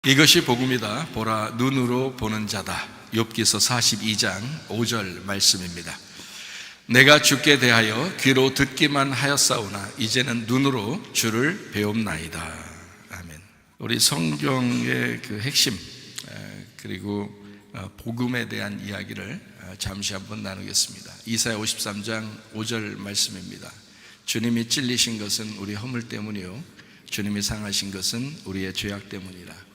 이것이 복음이다. 보라, 눈으로 보는 자다. 욥기서 42장 5절 말씀입니다. 내가 주께 대하여 귀로 듣기만 하였사오나 이제는 눈으로 주를 배움나이다. 아멘. 우리 성경의 그 핵심 그리고 복음에 대한 이야기를 잠시 한번 나누겠습니다. 이사야 53장 5절 말씀입니다. 주님이 찔리신 것은 우리 허물 때문이요 주님이 상하신 것은 우리의 죄악 때문이라.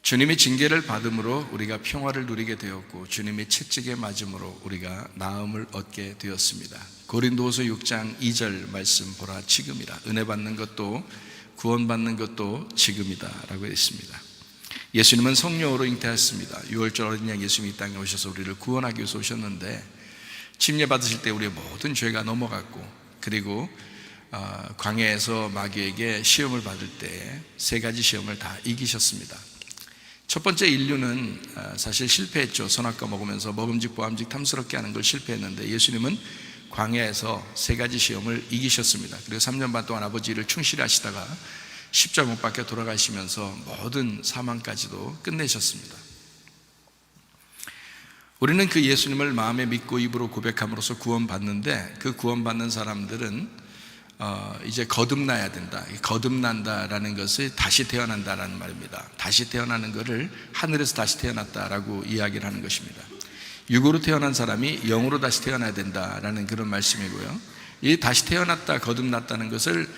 주님이 징계를 받음으로 우리가 평화를 누리게 되었고 주님이 채찍에 맞음으로 우리가 나음을 얻게 되었습니다. 고린도후서 6장 2절 말씀 보라 지금이라. 은혜 받는 것도 구원받는 것도 지금이다 라고 했습니다. 예수님은 성령으로 잉태하였습니다. 6월절 어린 양 예수님이 이 땅에 오셔서 우리를 구원하기 위해서 오셨는데 침례 받으실 때 우리의 모든 죄가 넘어갔고 그리고 광야에서 마귀에게 시험을 받을 때 세 가지 시험을 다 이기셨습니다. 첫 번째 인류는 사실 실패했죠. 선악과 먹으면서 먹음직 보암직 탐스럽게 하는 걸 실패했는데 예수님은 광야에서 세 가지 시험을 이기셨습니다. 그리고 3년 반 동안 아버지를 충실히 하시다가 십자가 못 박혀 돌아가시면서 모든 사망까지도 끝내셨습니다. 우리는 그 예수님을 마음에 믿고 입으로 고백함으로써 구원받는데 그 구원받는 사람들은 이제 거듭나야 된다. 거듭난다라는 것을 다시 태어난다라는 말입니다. 다시 태어나는 것을 하늘에서 다시 태어났다라고 이야기를 하는 것입니다. 육으로 태어난 사람이 영으로 다시 태어나야 된다라는 그런 말씀이고요. 이 다시 태어났다 거듭났다는 것을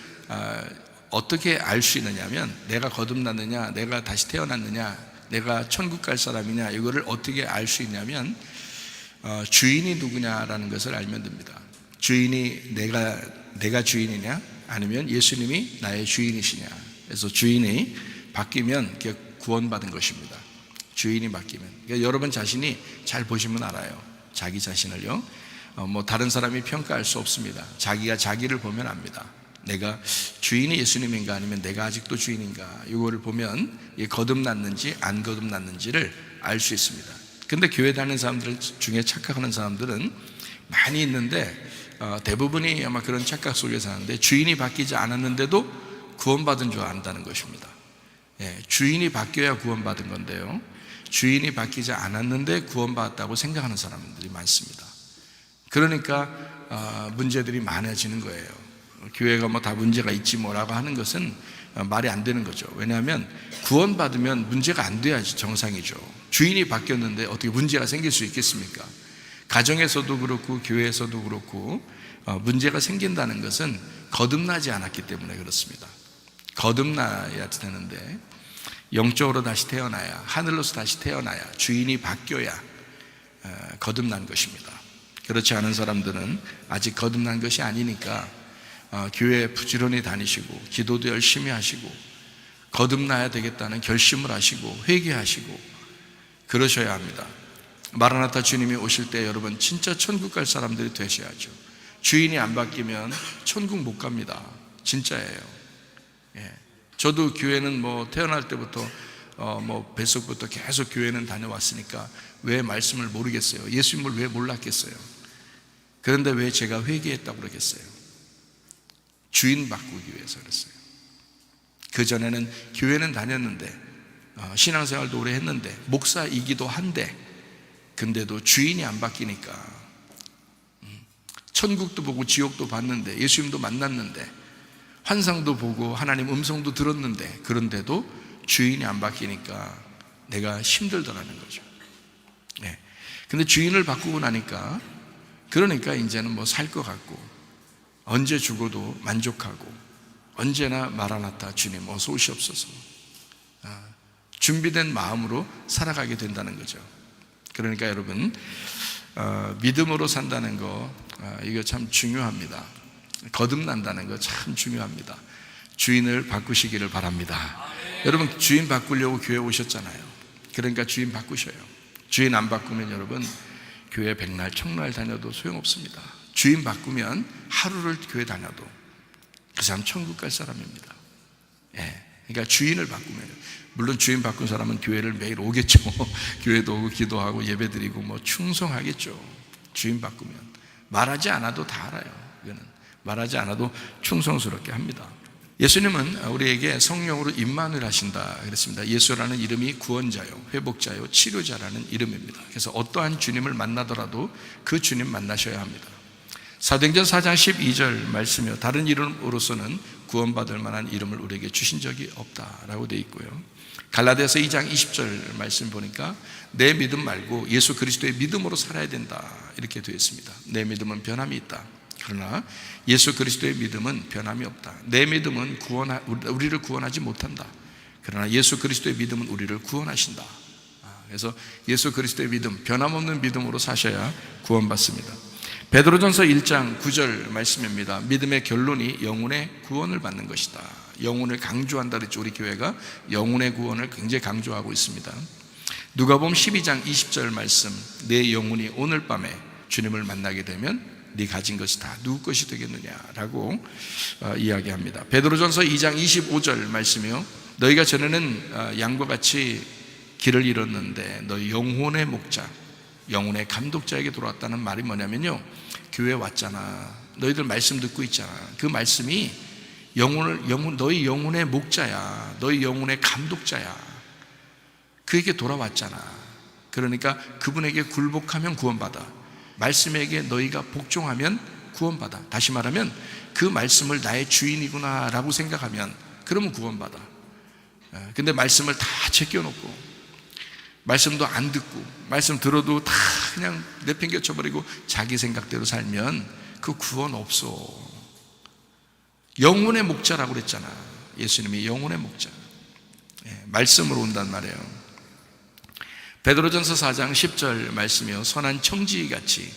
어떻게 알 수 있느냐면 내가 거듭났느냐 내가 다시 태어났느냐 내가 천국 갈 사람이냐 이거를 어떻게 알 수 있냐면 주인이 누구냐라는 것을 알면 됩니다. 주인이 내가 주인이냐 아니면 예수님이 나의 주인이시냐. 그래서 주인이 바뀌면 구원받은 것입니다. 주인이 바뀌면. 그러니까 여러분 자신이 잘 보시면 알아요. 자기 자신을요. 다른 사람이 평가할 수 없습니다. 자기가 자기를 보면 압니다. 내가 주인이 예수님인가 아니면 내가 아직도 주인인가 이거를 보면 거듭났는지 안 거듭났는지를 알 수 있습니다. 근데 교회 다니는 사람들 중에 착각하는 사람들은 많이 있는데 대부분이 아마 그런 착각 속에 사는데 주인이 바뀌지 않았는데도 구원받은 줄 안다는 것입니다. 주인이 바뀌어야 구원받은 건데요 주인이 바뀌지 않았는데 구원받았다고 생각하는 사람들이 많습니다. 그러니까 문제들이 많아지는 거예요. 교회가 다 문제가 있지 뭐라고 하는 것은 말이 안 되는 거죠. 왜냐하면 구원받으면 문제가 안 돼야지 정상이죠. 주인이 바뀌었는데 어떻게 문제가 생길 수 있겠습니까? 가정에서도 그렇고 교회에서도 그렇고 문제가 생긴다는 것은 거듭나지 않았기 때문에 그렇습니다. 거듭나야 되는데 영적으로 다시 태어나야 하늘로서 다시 태어나야 주인이 바뀌어야 거듭난 것입니다. 그렇지 않은 사람들은 아직 거듭난 것이 아니니까 교회에 부지런히 다니시고 기도도 열심히 하시고 거듭나야 되겠다는 결심을 하시고 회개하시고 그러셔야 합니다. 마라나타 주님이 오실 때 여러분 진짜 천국 갈 사람들이 되셔야죠. 주인이 안 바뀌면 천국 못 갑니다. 진짜예요. 저도 교회는 태어날 때부터 뱃속부터 계속 교회는 다녀왔으니까 왜 말씀을 모르겠어요. 예수님을 왜 몰랐겠어요. 그런데 왜 제가 회개했다고 그러겠어요. 주인 바꾸기 위해서 그랬어요. 그전에는 교회는 다녔는데 신앙생활도 오래 했는데 목사이기도 한데 근데도 주인이 안 바뀌니까 천국도 보고 지옥도 봤는데 예수님도 만났는데 환상도 보고 하나님 음성도 들었는데 그런데도 주인이 안 바뀌니까 내가 힘들더라는 거죠. 근데 주인을 바꾸고 나니까 그러니까 이제는 살 것 같고 언제 죽어도 만족하고 언제나 마라나타 주님 어서 오시옵소서 준비된 마음으로 살아가게 된다는 거죠. 그러니까 여러분 믿음으로 산다는 거 이거 참 중요합니다. 거듭난다는 거 참 중요합니다. 주인을 바꾸시기를 바랍니다. 여러분 주인 바꾸려고 교회 오셨잖아요. 그러니까 주인 바꾸셔요. 주인 안 바꾸면 여러분 교회 백날 청날 다녀도 소용없습니다. 주인 바꾸면 하루를 교회 다녀도 그 사람 천국 갈 사람입니다. 그러니까 주인을 바꾸면 물론 주인 바꾼 사람은 교회를 매일 오겠죠. 교회도 오고 기도하고 예배드리고 충성하겠죠. 주인 바꾸면 말하지 않아도 다 알아요. 이거는 말하지 않아도 충성스럽게 합니다. 예수님은 우리에게 성령으로 임마누엘 하신다 그랬습니다. 예수라는 이름이 구원자요, 회복자요, 치료자라는 이름입니다. 그래서 어떠한 주님을 만나더라도 그 주님 만나셔야 합니다. 사도행전 4장 12절 말씀이요, 다른 이름으로서는 구원받을 만한 이름을 우리에게 주신 적이 없다라고 되어 있고요. 갈라디아서 2장 20절 말씀 보니까 내 믿음 말고 예수 그리스도의 믿음으로 살아야 된다 이렇게 되어 있습니다. 내 믿음은 변함이 있다. 그러나 예수 그리스도의 믿음은 변함이 없다. 내 믿음은 우리를 구원하지 못한다. 그러나 예수 그리스도의 믿음은 우리를 구원하신다. 그래서 예수 그리스도의 믿음, 변함없는 믿음으로 사셔야 구원받습니다. 베드로전서 1장 9절 말씀입니다. 믿음의 결론이 영혼의 구원을 받는 것이다. 영혼을 강조한다 그랬죠. 우리 교회가 영혼의 구원을 굉장히 강조하고 있습니다. 누가복음 12장 20절 말씀, 내 영혼이 오늘 밤에 주님을 만나게 되면 네 가진 것이 다 누구 것이 되겠느냐라고 이야기합니다. 베드로전서 2장 25절 말씀이요, 너희가 전에는 양과 같이 길을 잃었는데 너희 영혼의 목자, 영혼의 감독자에게 돌아왔다는 말이 뭐냐면요, 교회 왔잖아, 너희들 말씀 듣고 있잖아, 그 말씀이 너희 영혼의 목자야, 너희 영혼의 감독자야, 그에게 돌아왔잖아. 그러니까 그분에게 굴복하면 구원받아. 말씀에게 너희가 복종하면 구원받아. 다시 말하면 그 말씀을 나의 주인이구나 라고 생각하면 그러면 구원받아. 근데 말씀을 다 제껴놓고 말씀도 안 듣고 말씀 들어도 다 그냥 내팽개쳐버리고 자기 생각대로 살면 그 구원 없어. 영혼의 목자라고 그랬잖아. 예수님이 영혼의 목자, 말씀으로 온단 말이에요. 베드로전서 4장 10절 말씀이요, 선한 청지기같이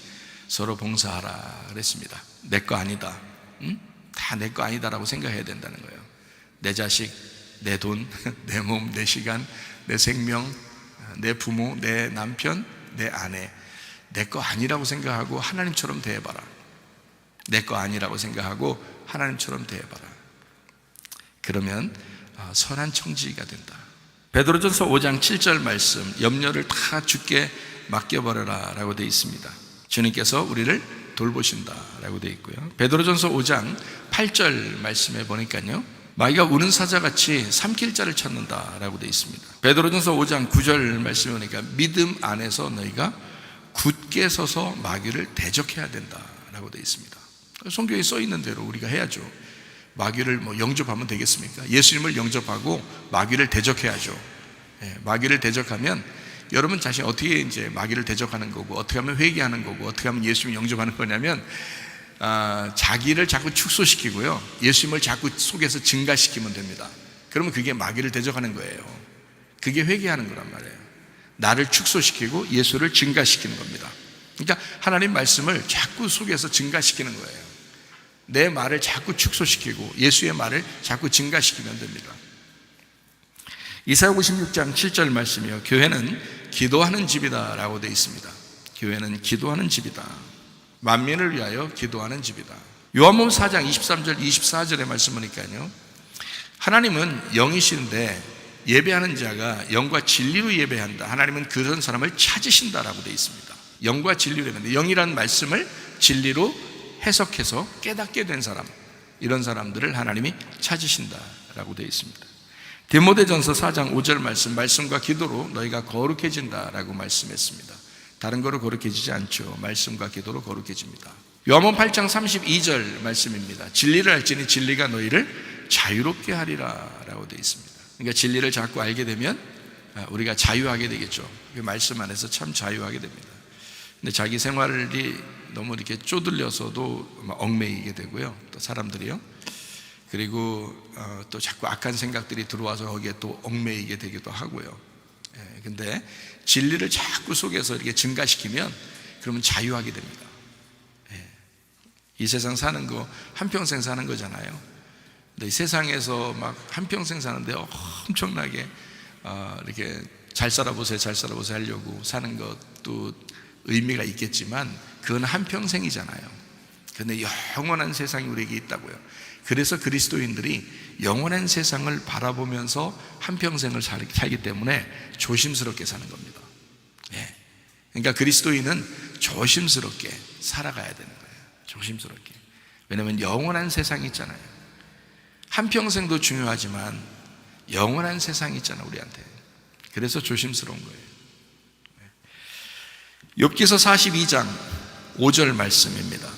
서로 봉사하라 그랬습니다. 내 거 아니다, 다 내 거 아니다라고 생각해야 된다는 거예요. 내 자식, 내 돈, 내 몸, 내 시간, 내 생명, 내 부모, 내 남편, 내 아내, 내 거 아니라고 생각하고 하나님처럼 대해봐라. 내 거 아니라고 생각하고 하나님처럼 대해봐라. 그러면 선한 청지기가 된다. 베드로전서 5장 7절 말씀, 염려를 다 주께 맡겨버려라 라고 되어 있습니다. 주님께서 우리를 돌보신다 라고 되어 있고요. 베드로전서 5장 8절 말씀에 보니까요, 마귀가 우는 사자같이 삼킬 자를 찾는다 라고 되어 있습니다. 베드로전서 5장 9절 말씀에 보니까 믿음 안에서 너희가 굳게 서서 마귀를 대적해야 된다 라고 되어 있습니다. 성경에 써 있는 대로 우리가 해야죠. 마귀를 영접하면 되겠습니까? 예수님을 영접하고 마귀를 대적해야죠. 마귀를 대적하면 여러분 자신 어떻게 이제 마귀를 대적하는 거고, 어떻게 하면 회개하는 거고, 어떻게 하면 예수님을 영접하는 거냐면, 자기를 자꾸 축소시키고요, 예수님을 자꾸 속에서 증가시키면 됩니다. 그러면 그게 마귀를 대적하는 거예요. 그게 회개하는 거란 말이에요. 나를 축소시키고 예수를 증가시키는 겁니다. 그러니까 하나님 말씀을 자꾸 속에서 증가시키는 거예요. 내 말을 자꾸 축소시키고 예수의 말을 자꾸 증가시키면 됩니다. 이사야 56장 7절 말씀이요, 교회는 기도하는 집이다 라고 되어 있습니다. 교회는 기도하는 집이다. 만민을 위하여 기도하는 집이다. 요한복음 4장 23절 24절의 말씀 보니까요, 하나님은 영이신데 예배하는 자가 영과 진리로 예배한다. 하나님은 그런 사람을 찾으신다라고 되어 있습니다. 영과 진리로 예배한다. 영이라는 말씀을 진리로 해석해서 깨닫게 된 사람, 이런 사람들을 하나님이 찾으신다라고 되어 있습니다. 디모데전서 4장 5절 말씀과 기도로 너희가 거룩해진다라고 말씀했습니다. 다른 거로 거룩해지지 않죠. 말씀과 기도로 거룩해집니다. 요한복음 8장 32절 말씀입니다. 진리를 알지니 진리가 너희를 자유롭게 하리라 라고 되어 있습니다. 그러니까 진리를 자꾸 알게 되면 우리가 자유하게 되겠죠. 그 말씀 안에서 참 자유하게 됩니다. 근데 자기 생활이 너무 이렇게 쪼들려서도 얽매이게 되고요, 또 사람들이요, 그리고 또 자꾸 악한 생각들이 들어와서 거기에 또 얽매이게 되기도 하고요. 근데 진리를 자꾸 속에서 이렇게 증가시키면 그러면 자유하게 됩니다. 이 세상 사는 거 한평생 사는 거잖아요. 근데 이 세상에서 막 한평생 사는데 엄청나게 이렇게 잘 살아보세요 하려고 사는 것도 의미가 있겠지만 그건 한평생이잖아요. 그런데 영원한 세상이 우리에게 있다고요. 그래서 그리스도인들이 영원한 세상을 바라보면서 한평생을 살기 때문에 조심스럽게 사는 겁니다. 그러니까 그리스도인은 조심스럽게 살아가야 되는 거예요. 조심스럽게. 왜냐하면 영원한 세상이 있잖아요. 한평생도 중요하지만 영원한 세상이 있잖아, 우리한테. 그래서 조심스러운 거예요. 욥기서 42장 5절 말씀입니다.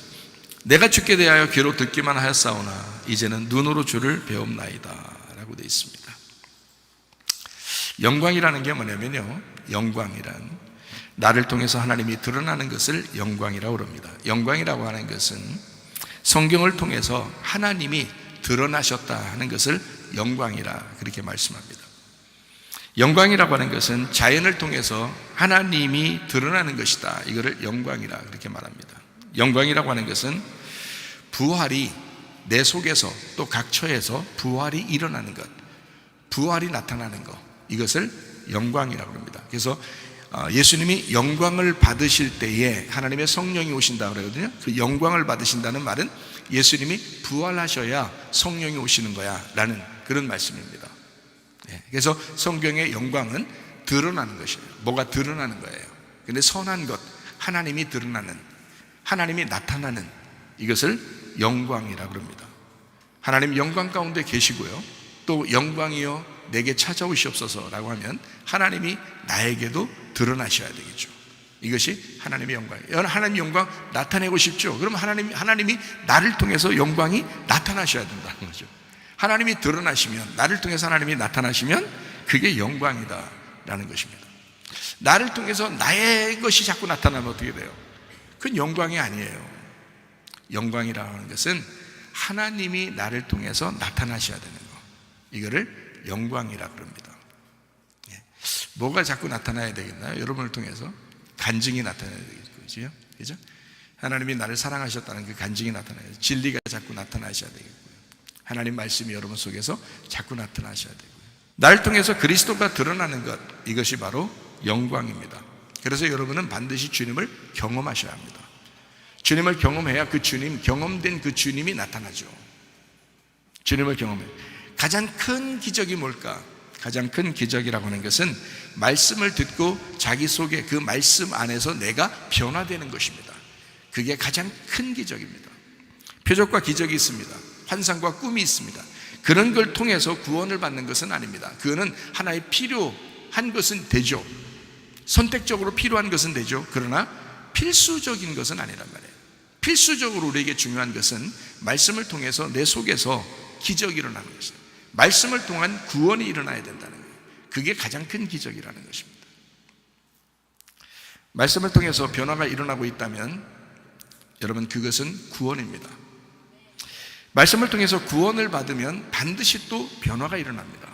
내가 주께 대하여 귀로 듣기만 하였사오나 이제는 눈으로 주를 배움나이다 라고 되어 있습니다. 영광이라는 게 뭐냐면요, 영광이란 나를 통해서 하나님이 드러나는 것을 영광이라고 합니다. 영광이라고 하는 것은 성경을 통해서 하나님이 드러나셨다 하는 것을 영광이라 그렇게 말씀합니다. 영광이라고 하는 것은 자연을 통해서 하나님이 드러나는 것이다, 이거를 영광이라 그렇게 말합니다. 영광이라고 하는 것은 부활이 내 속에서 또 각처에서 부활이 일어나는 것, 부활이 나타나는 것, 이것을 영광이라고 합니다. 그래서 예수님이 영광을 받으실 때에 하나님의 성령이 오신다고 그러거든요. 그 영광을 받으신다는 말은 예수님이 부활하셔야 성령이 오시는 거야 라는 그런 말씀입니다. 그래서 성경의 영광은 드러나는 것이에요. 뭐가 드러나는 거예요. 근데 선한 것, 하나님이 드러나는, 하나님이 나타나는, 이것을 영광이라고 합니다. 하나님 영광 가운데 계시고요, 또 영광이여 내게 찾아오시옵소서 라고 하면 하나님이 나에게도 드러나셔야 되겠죠. 이것이 하나님의 영광이에요. 하나님의 영광 나타내고 싶죠? 그럼 하나님이 나를 통해서 영광이 나타나셔야 된다는 거죠. 하나님이 드러나시면, 나를 통해서 하나님이 나타나시면 그게 영광이다라는 것입니다. 나를 통해서 나의 것이 자꾸 나타나면 어떻게 돼요? 그건 영광이 아니에요. 영광이라고 하는 것은 하나님이 나를 통해서 나타나셔야 되는 거, 이거를 영광이라고 합니다. 뭐가 자꾸 나타나야 되겠나요? 여러분을 통해서 간증이 나타나야 되겠죠. 그죠? 하나님이 나를 사랑하셨다는 그 간증이 나타나야 돼요. 진리가 자꾸 나타나셔야 되겠고요. 하나님 말씀이 여러분 속에서 자꾸 나타나셔야 되고요. 나를 통해서 그리스도가 드러나는 것, 이것이 바로 영광입니다. 그래서 여러분은 반드시 주님을 경험하셔야 합니다. 주님을 경험해야 그 주님, 경험된 그 주님이 나타나죠. 주님을 경험해요. 가장 큰 기적이 뭘까? 가장 큰 기적이라고 하는 것은 말씀을 듣고 자기 속에 그 말씀 안에서 내가 변화되는 것입니다. 그게 가장 큰 기적입니다. 표적과 기적이 있습니다. 환상과 꿈이 있습니다. 그런 걸 통해서 구원을 받는 것은 아닙니다. 그거는 하나의 필요한 것은 되죠. 선택적으로 필요한 것은 되죠. 그러나 필수적인 것은 아니란 말이에요. 필수적으로 우리에게 중요한 것은 말씀을 통해서 내 속에서 기적이 일어나는 것이에요. 말씀을 통한 구원이 일어나야 된다는 거예요. 그게 가장 큰 기적이라는 것입니다. 말씀을 통해서 변화가 일어나고 있다면 여러분, 그것은 구원입니다. 말씀을 통해서 구원을 받으면 반드시 또 변화가 일어납니다.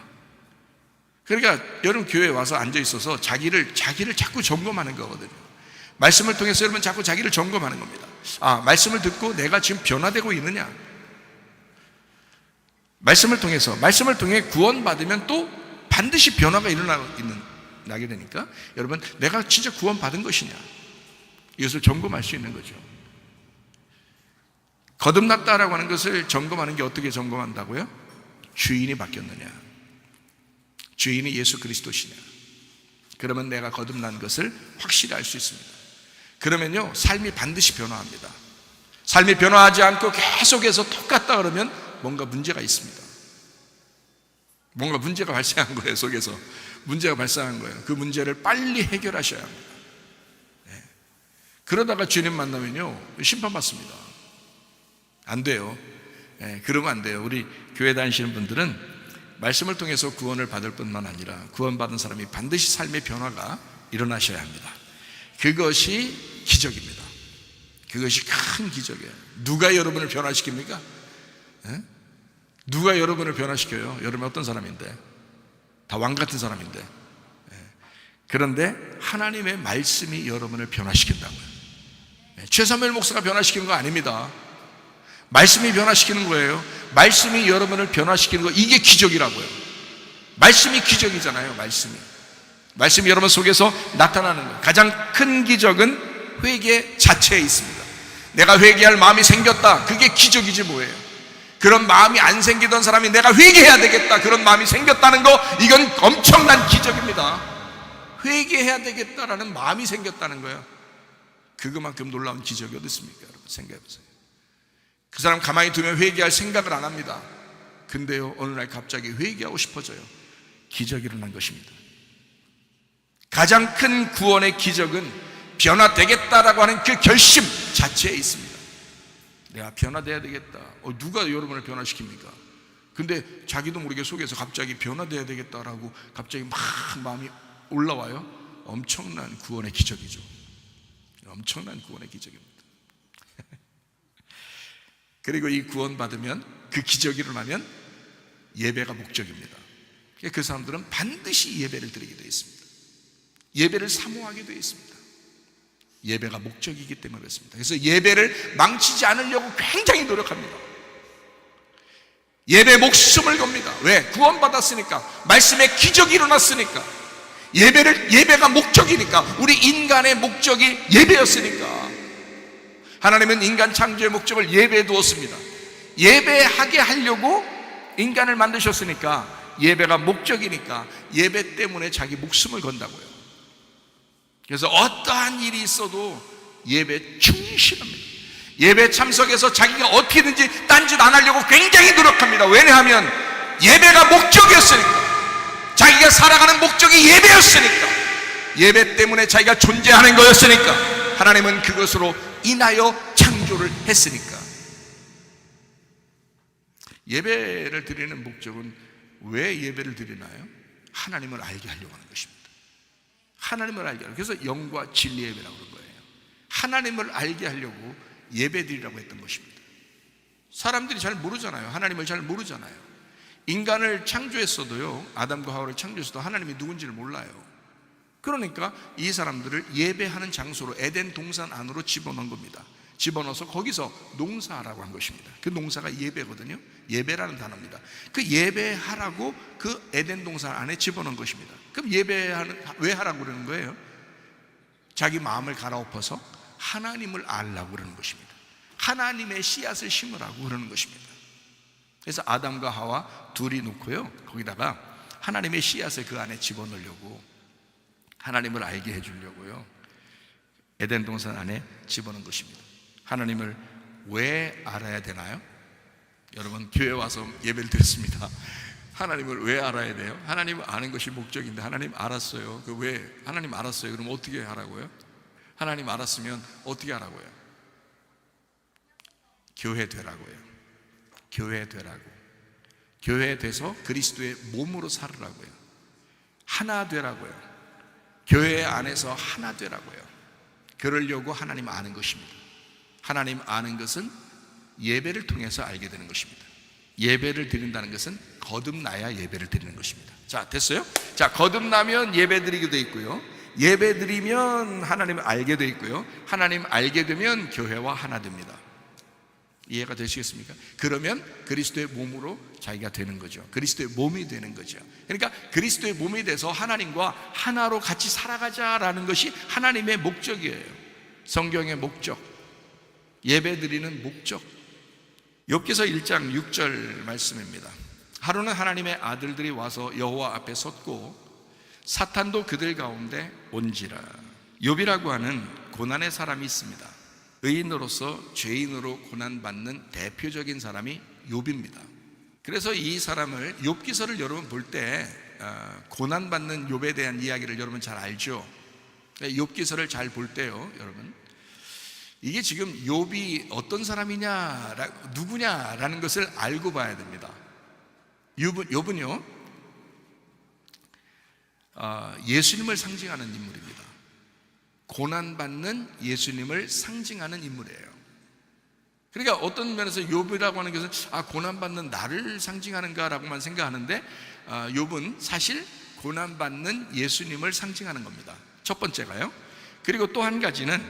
그러니까 여러분 교회에 와서 앉아 있어서 자기를 자꾸 점검하는 거거든요. 말씀을 통해서 여러분 자꾸 자기를 점검하는 겁니다. 말씀을 듣고 내가 지금 변화되고 있느냐? 말씀을 통해 구원받으면 또 반드시 변화가 나게 되니까 여러분, 내가 진짜 구원받은 것이냐, 이것을 점검할 수 있는 거죠. 거듭났다라고 하는 것을 점검하는 게 어떻게 점검한다고요? 주인이 바뀌었느냐, 주인이 예수 그리스도시냐, 그러면 내가 거듭난 것을 확실히 알 수 있습니다. 그러면요, 삶이 반드시 변화합니다. 삶이 변화하지 않고 계속해서 똑같다 그러면 뭔가 문제가 있습니다. 뭔가 문제가 발생한 거예요. 속에서 문제가 발생한 거예요. 그 문제를 빨리 해결하셔야 합니다. 그러다가 주님 만나면요, 심판받습니다. 안 돼요. 그러면 안 돼요. 우리 교회 다니시는 분들은 말씀을 통해서 구원을 받을 뿐만 아니라 구원받은 사람이 반드시 삶의 변화가 일어나셔야 합니다. 그것이 기적입니다. 그것이 큰 기적이에요. 누가 여러분을 변화시킵니까? 누가 여러분을 변화시켜요? 여러분 어떤 사람인데? 다 왕 같은 사람인데. 그런데 하나님의 말씀이 여러분을 변화시킨다고요. 최사무엘 목사가 변화시키는 거 아닙니다. 말씀이 변화시키는 거예요. 말씀이 여러분을 변화시키는 거, 이게 기적이라고요. 말씀이 기적이잖아요. 말씀이 여러분 속에서 나타나는 거예요. 가장 큰 기적은 회개 자체에 있습니다. 내가 회개할 마음이 생겼다, 그게 기적이지 뭐예요. 그런 마음이 안 생기던 사람이 내가 회개해야 되겠다, 그런 마음이 생겼다는 거, 이건 엄청난 기적입니다. 회개해야 되겠다라는 마음이 생겼다는 거예요. 그것만큼 놀라운 기적이 어디 있습니까? 여러분 생각해 보세요. 그 사람 가만히 두면 회개할 생각을 안 합니다. 근데요, 어느 날 갑자기 회개하고 싶어져요. 기적이 일어난 것입니다. 가장 큰 구원의 기적은 변화되겠다라고 하는 그 결심 자체에 있습니다. 내가 변화돼야 되겠다. 누가 여러분을 변화시킵니까? 근데 자기도 모르게 속에서 갑자기 변화돼야 되겠다라고 갑자기 막 마음이 올라와요. 엄청난 구원의 기적이죠. 엄청난 구원의 기적입니다. 그리고 이 구원 받으면, 그 기적이 일어나면 예배가 목적입니다. 그 사람들은 반드시 예배를 드리게 되어 있습니다. 예배를 사모하게 되어 있습니다. 예배가 목적이기 때문에 그렇습니다. 그래서 예배를 망치지 않으려고 굉장히 노력합니다. 예배에 목숨을 겁니다. 왜? 구원받았으니까, 말씀에 기적이 일어났으니까, 예배가 목적이니까, 우리 인간의 목적이 예배였으니까. 하나님은 인간 창조의 목적을 예배에 두었습니다. 예배하게 하려고 인간을 만드셨으니까, 예배가 목적이니까 예배 때문에 자기 목숨을 건다고요. 그래서 어떠한 일이 있어도 예배에 충실합니다. 예배 참석해서 자기가 어떻게든지 딴짓 안 하려고 굉장히 노력합니다. 왜냐하면 예배가 목적이었으니까, 자기가 살아가는 목적이 예배였으니까, 예배 때문에 자기가 존재하는 거였으니까, 하나님은 그것으로 인하여 창조를 했으니까. 예배를 드리는 목적은 왜 예배를 드리나요? 하나님을 알게 하려고 하는 것입니다. 하나님을 알게 하려고. 그래서 영과 진리 예배라고 그런 거예요. 하나님을 알게 하려고 예배 드리라고 했던 것입니다. 사람들이 잘 모르잖아요. 하나님을 잘 모르잖아요. 인간을 창조했어도요, 아담과 하와를 창조했어도 하나님이 누군지를 몰라요. 그러니까 이 사람들을 예배하는 장소로 에덴 동산 안으로 집어넣은 겁니다. 집어넣어서 거기서 농사하라고 한 것입니다. 그 농사가 예배거든요. 예배라는 단어입니다. 그 예배하라고 그 에덴 동산 안에 집어넣은 것입니다. 그럼 왜 하라고 그러는 거예요? 자기 마음을 갈아엎어서 하나님을 알라고 그러는 것입니다. 하나님의 씨앗을 심으라고 그러는 것입니다. 그래서 아담과 하와 둘이 놓고요, 거기다가 하나님의 씨앗을 그 안에 집어넣으려고, 하나님을 알게 해주려고요, 에덴 동산 안에 집어넣은 것입니다. 하나님을 왜 알아야 되나요? 여러분, 교회 와서 예배를 드렸습니다. 하나님을 왜 알아야 돼요? 하나님을 아는 것이 목적인데, 하나님 알았어요. 하나님 알았어요. 그럼 어떻게 하라고요? 하나님 알았으면 어떻게 하라고요? 교회 되라고요. 교회 되라고. 교회 돼서 그리스도의 몸으로 살으라고요. 하나 되라고요. 교회 안에서 하나 되라고요. 그러려고 하나님 아는 것입니다. 하나님 아는 것은 예배를 통해서 알게 되는 것입니다. 예배를 드린다는 것은 거듭나야 예배를 드리는 것입니다. 자, 됐어요? 자, 거듭나면 예배 드리게 돼 있고요, 예배 드리면 하나님을 알게 돼 있고요, 하나님 알게 되면 교회와 하나 됩니다. 이해가 되시겠습니까? 그러면 그리스도의 몸으로 자기가 되는 거죠. 그리스도의 몸이 되는 거죠. 그러니까 그리스도의 몸이 돼서 하나님과 하나로 같이 살아가자라는 것이 하나님의 목적이에요. 성경의 목적, 예배 드리는 목적. 욥기서 1장 6절 말씀입니다. 하루는 하나님의 아들들이 와서 여호와 앞에 섰고 사탄도 그들 가운데 온지라. 욥이라고 하는 고난의 사람이 있습니다. 의인으로서 죄인으로 고난받는 대표적인 사람이 욥입니다. 그래서 이 사람을, 욥기서를 여러분 볼 때 고난받는 욥에 대한 이야기를 여러분 잘 알죠? 욥기서를 잘 볼 때요, 여러분, 이게 지금 욥이 어떤 사람이냐, 누구냐라는 것을 알고 봐야 됩니다. 욥은요, 예수님을 상징하는 인물입니다. 고난받는 예수님을 상징하는 인물이에요. 그러니까 어떤 면에서 욥이라고 하는 것은 고난받는 나를 상징하는가라고만 생각하는데, 욥은 사실 고난받는 예수님을 상징하는 겁니다. 첫 번째가요. 그리고 또 한 가지는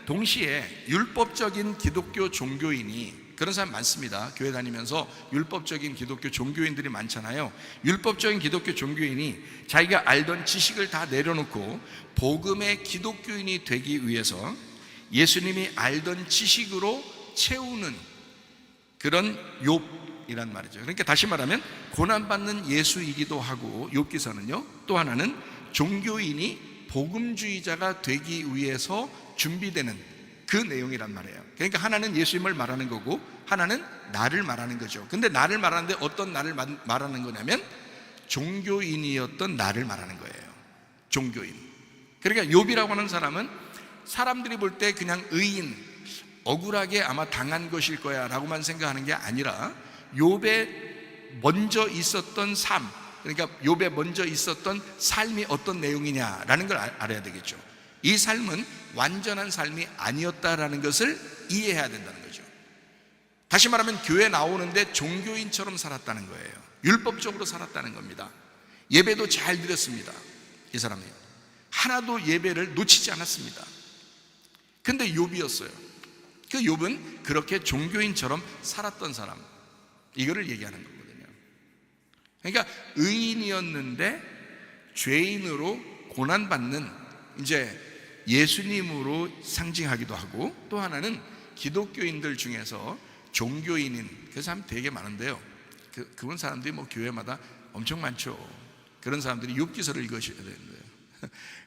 동시에 율법적인 기독교 종교인이, 그런 사람 많습니다. 교회 다니면서 율법적인 기독교 종교인들이 많잖아요. 율법적인 기독교 종교인이 자기가 알던 지식을 다 내려놓고 복음의 기독교인이 되기 위해서 예수님이 알던 지식으로 채우는 그런 욥이란 말이죠. 그러니까 다시 말하면 고난받는 예수이기도 하고, 욥기서는요, 또 하나는 종교인이 복음주의자가 되기 위해서 준비되는 그 내용이란 말이에요. 그러니까 하나는 예수님을 말하는 거고 하나는 나를 말하는 거죠. 근데 나를 말하는데 어떤 나를 말하는 거냐면 종교인이었던 나를 말하는 거예요. 종교인. 그러니까 욥이라고 하는 사람은 사람들이 볼 때 그냥 의인, 억울하게 아마 당한 것일 거야 라고만 생각하는 게 아니라 욥에 먼저 있었던 삶, 그러니까 욥에 먼저 있었던 삶이 어떤 내용이냐라는 걸 알아야 되겠죠. 이 삶은 완전한 삶이 아니었다라는 것을 이해해야 된다는 거죠. 다시 말하면 교회 나오는데 종교인처럼 살았다는 거예요. 율법적으로 살았다는 겁니다. 예배도 잘 드렸습니다. 이 사람이 하나도 예배를 놓치지 않았습니다. 근데 욥이었어요. 그 욥은 그렇게 종교인처럼 살았던 사람, 이거를 얘기하는 거거든요. 그러니까 의인이었는데 죄인으로 고난받는, 이제 예수님으로 상징하기도 하고, 또 하나는 기독교인들 중에서 종교인인 그 사람 되게 많은데요, 그런 사람들이 뭐 교회마다 엄청 많죠. 그런 사람들이 욥기서를 읽으셔야 되는데요.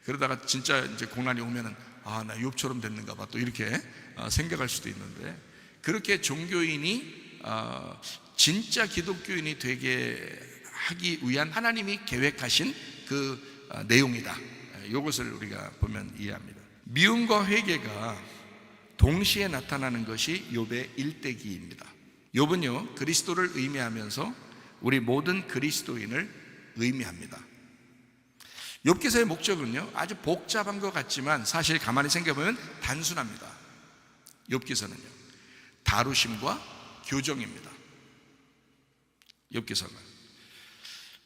그러다가 진짜 이제 고난이 오면은 아, 나 욥처럼 됐는가 봐, 또 이렇게 생각할 수도 있는데, 그렇게 종교인이 진짜 기독교인이 되게 하기 위한 하나님이 계획하신 그 내용이다. 이것을 우리가 보면 이해합니다. 미움과 회개가 동시에 나타나는 것이 욥의 일대기입니다. 욥은요, 그리스도를 의미하면서 우리 모든 그리스도인을 의미합니다. 욥기서의 목적은요, 아주 복잡한 것 같지만 사실 가만히 생각해보면 단순합니다. 욥기서는요, 다루심과 교정입니다. 욥기서가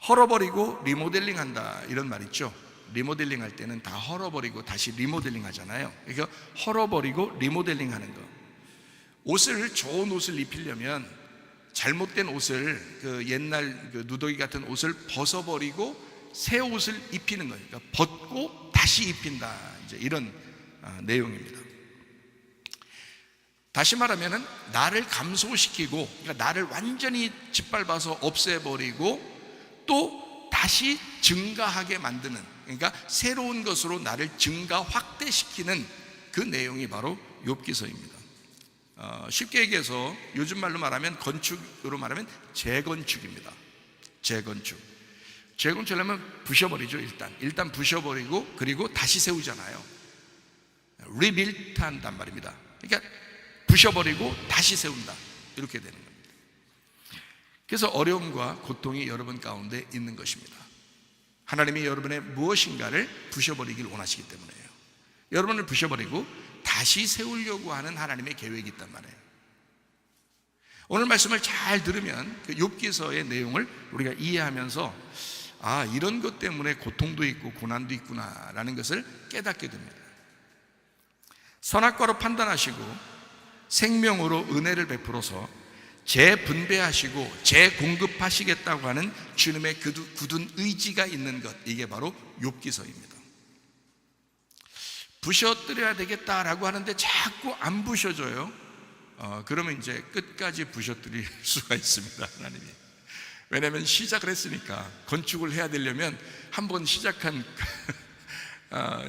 헐어버리고 리모델링한다, 이런 말 있죠. 리모델링 할 때는 다 헐어버리고 다시 리모델링 하잖아요. 그러니까 헐어버리고 리모델링 하는 거. 옷을, 좋은 옷을 입히려면 잘못된 옷을, 그 옛날 그 누더기 같은 옷을 벗어버리고 새 옷을 입히는 거예요. 그러니까 벗고 다시 입힌다, 이제 이런 내용입니다. 다시 말하면은 나를 감소시키고, 그러니까 나를 완전히 짓밟아서 없애버리고 또 다시 증가하게 만드는, 그러니까 새로운 것으로 나를 증가 확대시키는 그 내용이 바로 욥기서입니다. 쉽게 얘기해서 요즘 말로 말하면, 건축으로 말하면 재건축입니다. 재건축하면 부셔버리죠. 일단 부셔버리고 그리고 다시 세우잖아요. 리빌트 한단 말입니다. 그러니까 부셔버리고 다시 세운다, 이렇게 되는 겁니다. 그래서 어려움과 고통이 여러분 가운데 있는 것입니다. 하나님이 여러분의 무엇인가를 부셔버리길 원하시기 때문에요. 여러분을 부셔버리고 다시 세우려고 하는 하나님의 계획이 있단 말이에요. 오늘 말씀을 잘 들으면 그 욥기서의 내용을 우리가 이해하면서 아, 이런 것 때문에 고통도 있고 고난도 있구나라는 것을 깨닫게 됩니다. 선악과로 판단하시고 생명으로 은혜를 베풀어서 재분배하시고 재공급하시겠다고 하는 주님의 굳은 의지가 있는 것, 이게 바로 욥기서입니다. 부셔뜨려야 되겠다라고 하는데 자꾸 안 부셔져요. 그러면 이제 끝까지 부셔뜨릴 수가 있습니다, 하나님이. 왜냐하면 시작을 했으니까. 건축을 해야 되려면 한번 시작한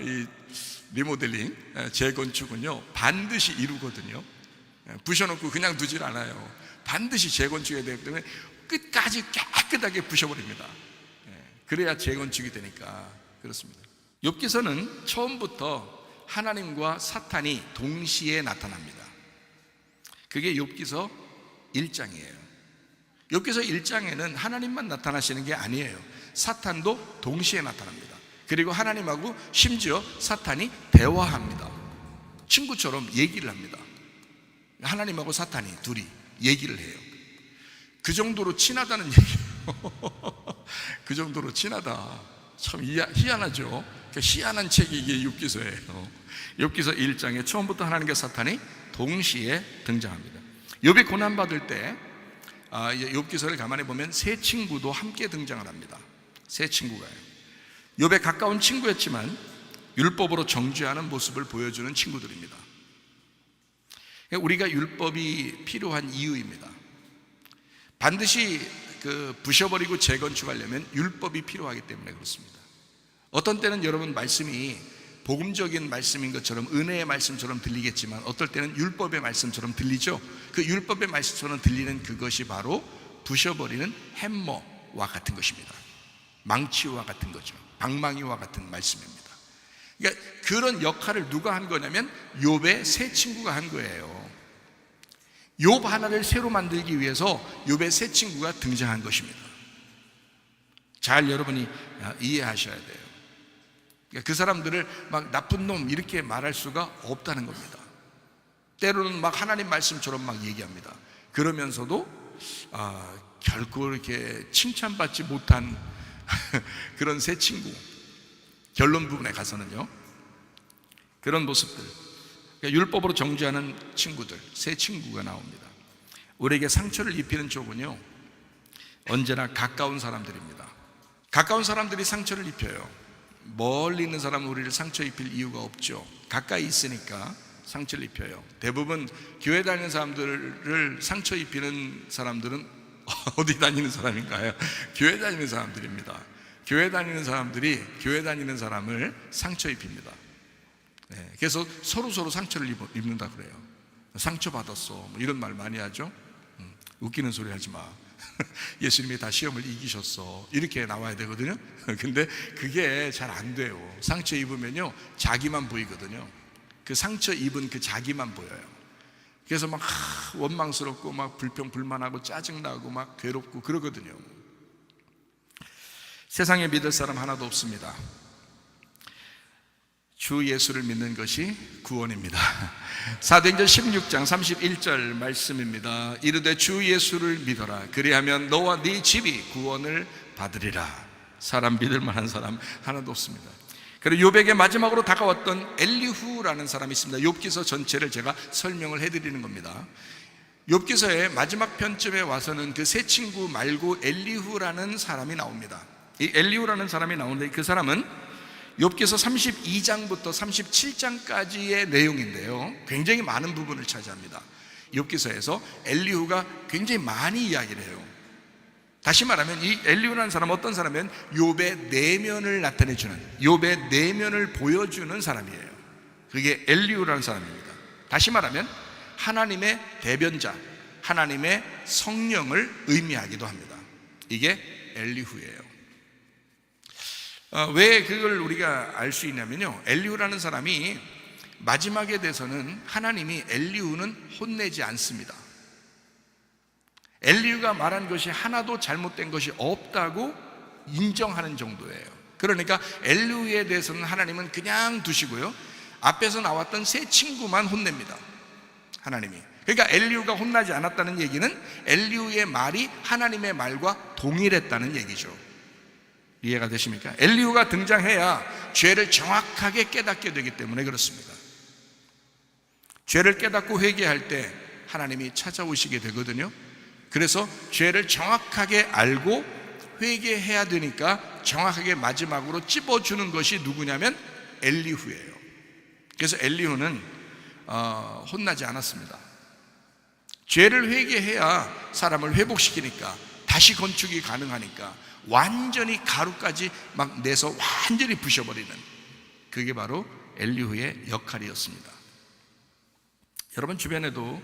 이 리모델링, 재건축은요 반드시 이루거든요. 부셔놓고 그냥 두질 않아요. 반드시 재건축해야 되기 때문에 끝까지 깨끗하게 부셔버립니다. 그래야 재건축이 되니까 그렇습니다. 욥기서는 처음부터 하나님과 사탄이 동시에 나타납니다. 그게 욥기서 1장이에요. 욥기서 1장에는 하나님만 나타나시는 게 아니에요. 사탄도 동시에 나타납니다. 그리고 하나님하고 심지어 사탄이 대화합니다. 친구처럼 얘기를 합니다. 하나님하고 사탄이 둘이 얘기를 해요. 그 정도로 친하다는 얘기예요. 그 정도로 친하다. 참 희한하죠. 희한한 책이 이게 욥기서예요. 욥기서 1장에 처음부터 하나님과 사탄이 동시에 등장합니다. 욥이 고난받을 때 이제 욥기서를 가만히 보면 세 친구도 함께 등장을 합니다. 세 친구가요. 욥의 가까운 친구였지만 율법으로 정죄하는 모습을 보여주는 친구들입니다. 우리가 율법이 필요한 이유입니다. 반드시 부셔버리고 재건축하려면 율법이 필요하기 때문에 그렇습니다. 어떤 때는 여러분 말씀이 복음적인 말씀인 것처럼, 은혜의 말씀처럼 들리겠지만 어떨 때는 율법의 말씀처럼 들리죠. 그 율법의 말씀처럼 들리는 그것이 바로 부셔버리는 햄머와 같은 것입니다. 망치와 같은 거죠. 방망이와 같은 말씀입니다. 그러니까 그런 역할을 누가 한 거냐면 욥의 세 친구가 한 거예요. 욥 하나를 새로 만들기 위해서 욥의 세 친구가 등장한 것입니다. 잘 여러분이 이해하셔야 돼요. 그러니까 그 사람들을 막 나쁜 놈 이렇게 말할 수가 없다는 겁니다. 때로는 막 하나님 말씀처럼 막 얘기합니다. 그러면서도 결코 이렇게 칭찬받지 못한 그런 세 친구, 결론 부분에 가서는요, 그런 모습들, 그러니까 율법으로 정죄하는 친구들, 세 친구가 나옵니다. 우리에게 상처를 입히는 쪽은요, 언제나 가까운 사람들입니다. 가까운 사람들이 상처를 입혀요. 멀리 있는 사람은 우리를 상처 입힐 이유가 없죠. 가까이 있으니까 상처를 입혀요. 대부분 교회 다니는 사람들을 상처 입히는 사람들은 어디 다니는 사람인가요? 교회 다니는 사람들입니다. 교회 다니는 사람들이 교회 다니는 사람을 상처 입힙니다. 그래서 서로 상처를 입는다 그래요. 상처받았어, 뭐 이런 말 많이 하죠. 웃기는 소리 하지 마. 예수님이 다 시험을 이기셨어, 이렇게 나와야 되거든요. 근데 그게 잘 안 돼요. 상처 입으면요, 자기만 보이거든요. 그 상처 입은 그 자기만 보여요. 그래서 막 원망스럽고 막 불평불만하고 짜증나고 막 괴롭고 그러거든요. 세상에 믿을 사람 하나도 없습니다. 주 예수를 믿는 것이 구원입니다. 사도행전 16장 31절 말씀입니다. 이르되 주 예수를 믿어라. 그리하면 너와 네 집이 구원을 받으리라. 사람 믿을 만한 사람 하나도 없습니다. 그리고 욥에게 마지막으로 다가왔던 엘리후라는 사람이 있습니다. 욥기서 전체를 제가 설명을 해드리는 겁니다. 욥기서의 마지막 편쯤에 와서는 그 세 친구 말고 엘리후라는 사람이 나옵니다. 이 엘리후라는 사람이 나오는데 그 사람은 욥기서 32장부터 37장까지의 내용인데요, 굉장히 많은 부분을 차지합니다. 욥기서에서 엘리후가 굉장히 많이 이야기를 해요. 다시 말하면 이 엘리후라는 사람은 어떤 사람이면 욥의 내면을 나타내주는, 욥의 내면을 보여주는 사람이에요. 그게 엘리후라는 사람입니다. 다시 말하면 하나님의 대변자, 하나님의 성령을 의미하기도 합니다. 이게 엘리후예요. 왜 그걸 우리가 알 수 있냐면요, 엘리후라는 사람이 마지막에 대해서는 하나님이 엘리후는 혼내지 않습니다. 엘리후가 말한 것이 하나도 잘못된 것이 없다고 인정하는 정도예요. 그러니까 엘리후에 대해서는 하나님은 그냥 두시고요, 앞에서 나왔던 세 친구만 혼냅니다, 하나님이. 그러니까 엘리후가 혼나지 않았다는 얘기는 엘리후의 말이 하나님의 말과 동일했다는 얘기죠. 이해가 되십니까? 엘리후가 등장해야 죄를 정확하게 깨닫게 되기 때문에 그렇습니다. 죄를 깨닫고 회개할 때 하나님이 찾아오시게 되거든요. 그래서 죄를 정확하게 알고 회개해야 되니까 정확하게 마지막으로 찝어주는 것이 누구냐면 엘리후예요. 그래서 엘리후는 혼나지 않았습니다. 죄를 회개해야 사람을 회복시키니까, 다시 건축이 가능하니까 완전히 가루까지 막 내서 완전히 부셔버리는, 그게 바로 엘리후의 역할이었습니다. 여러분 주변에도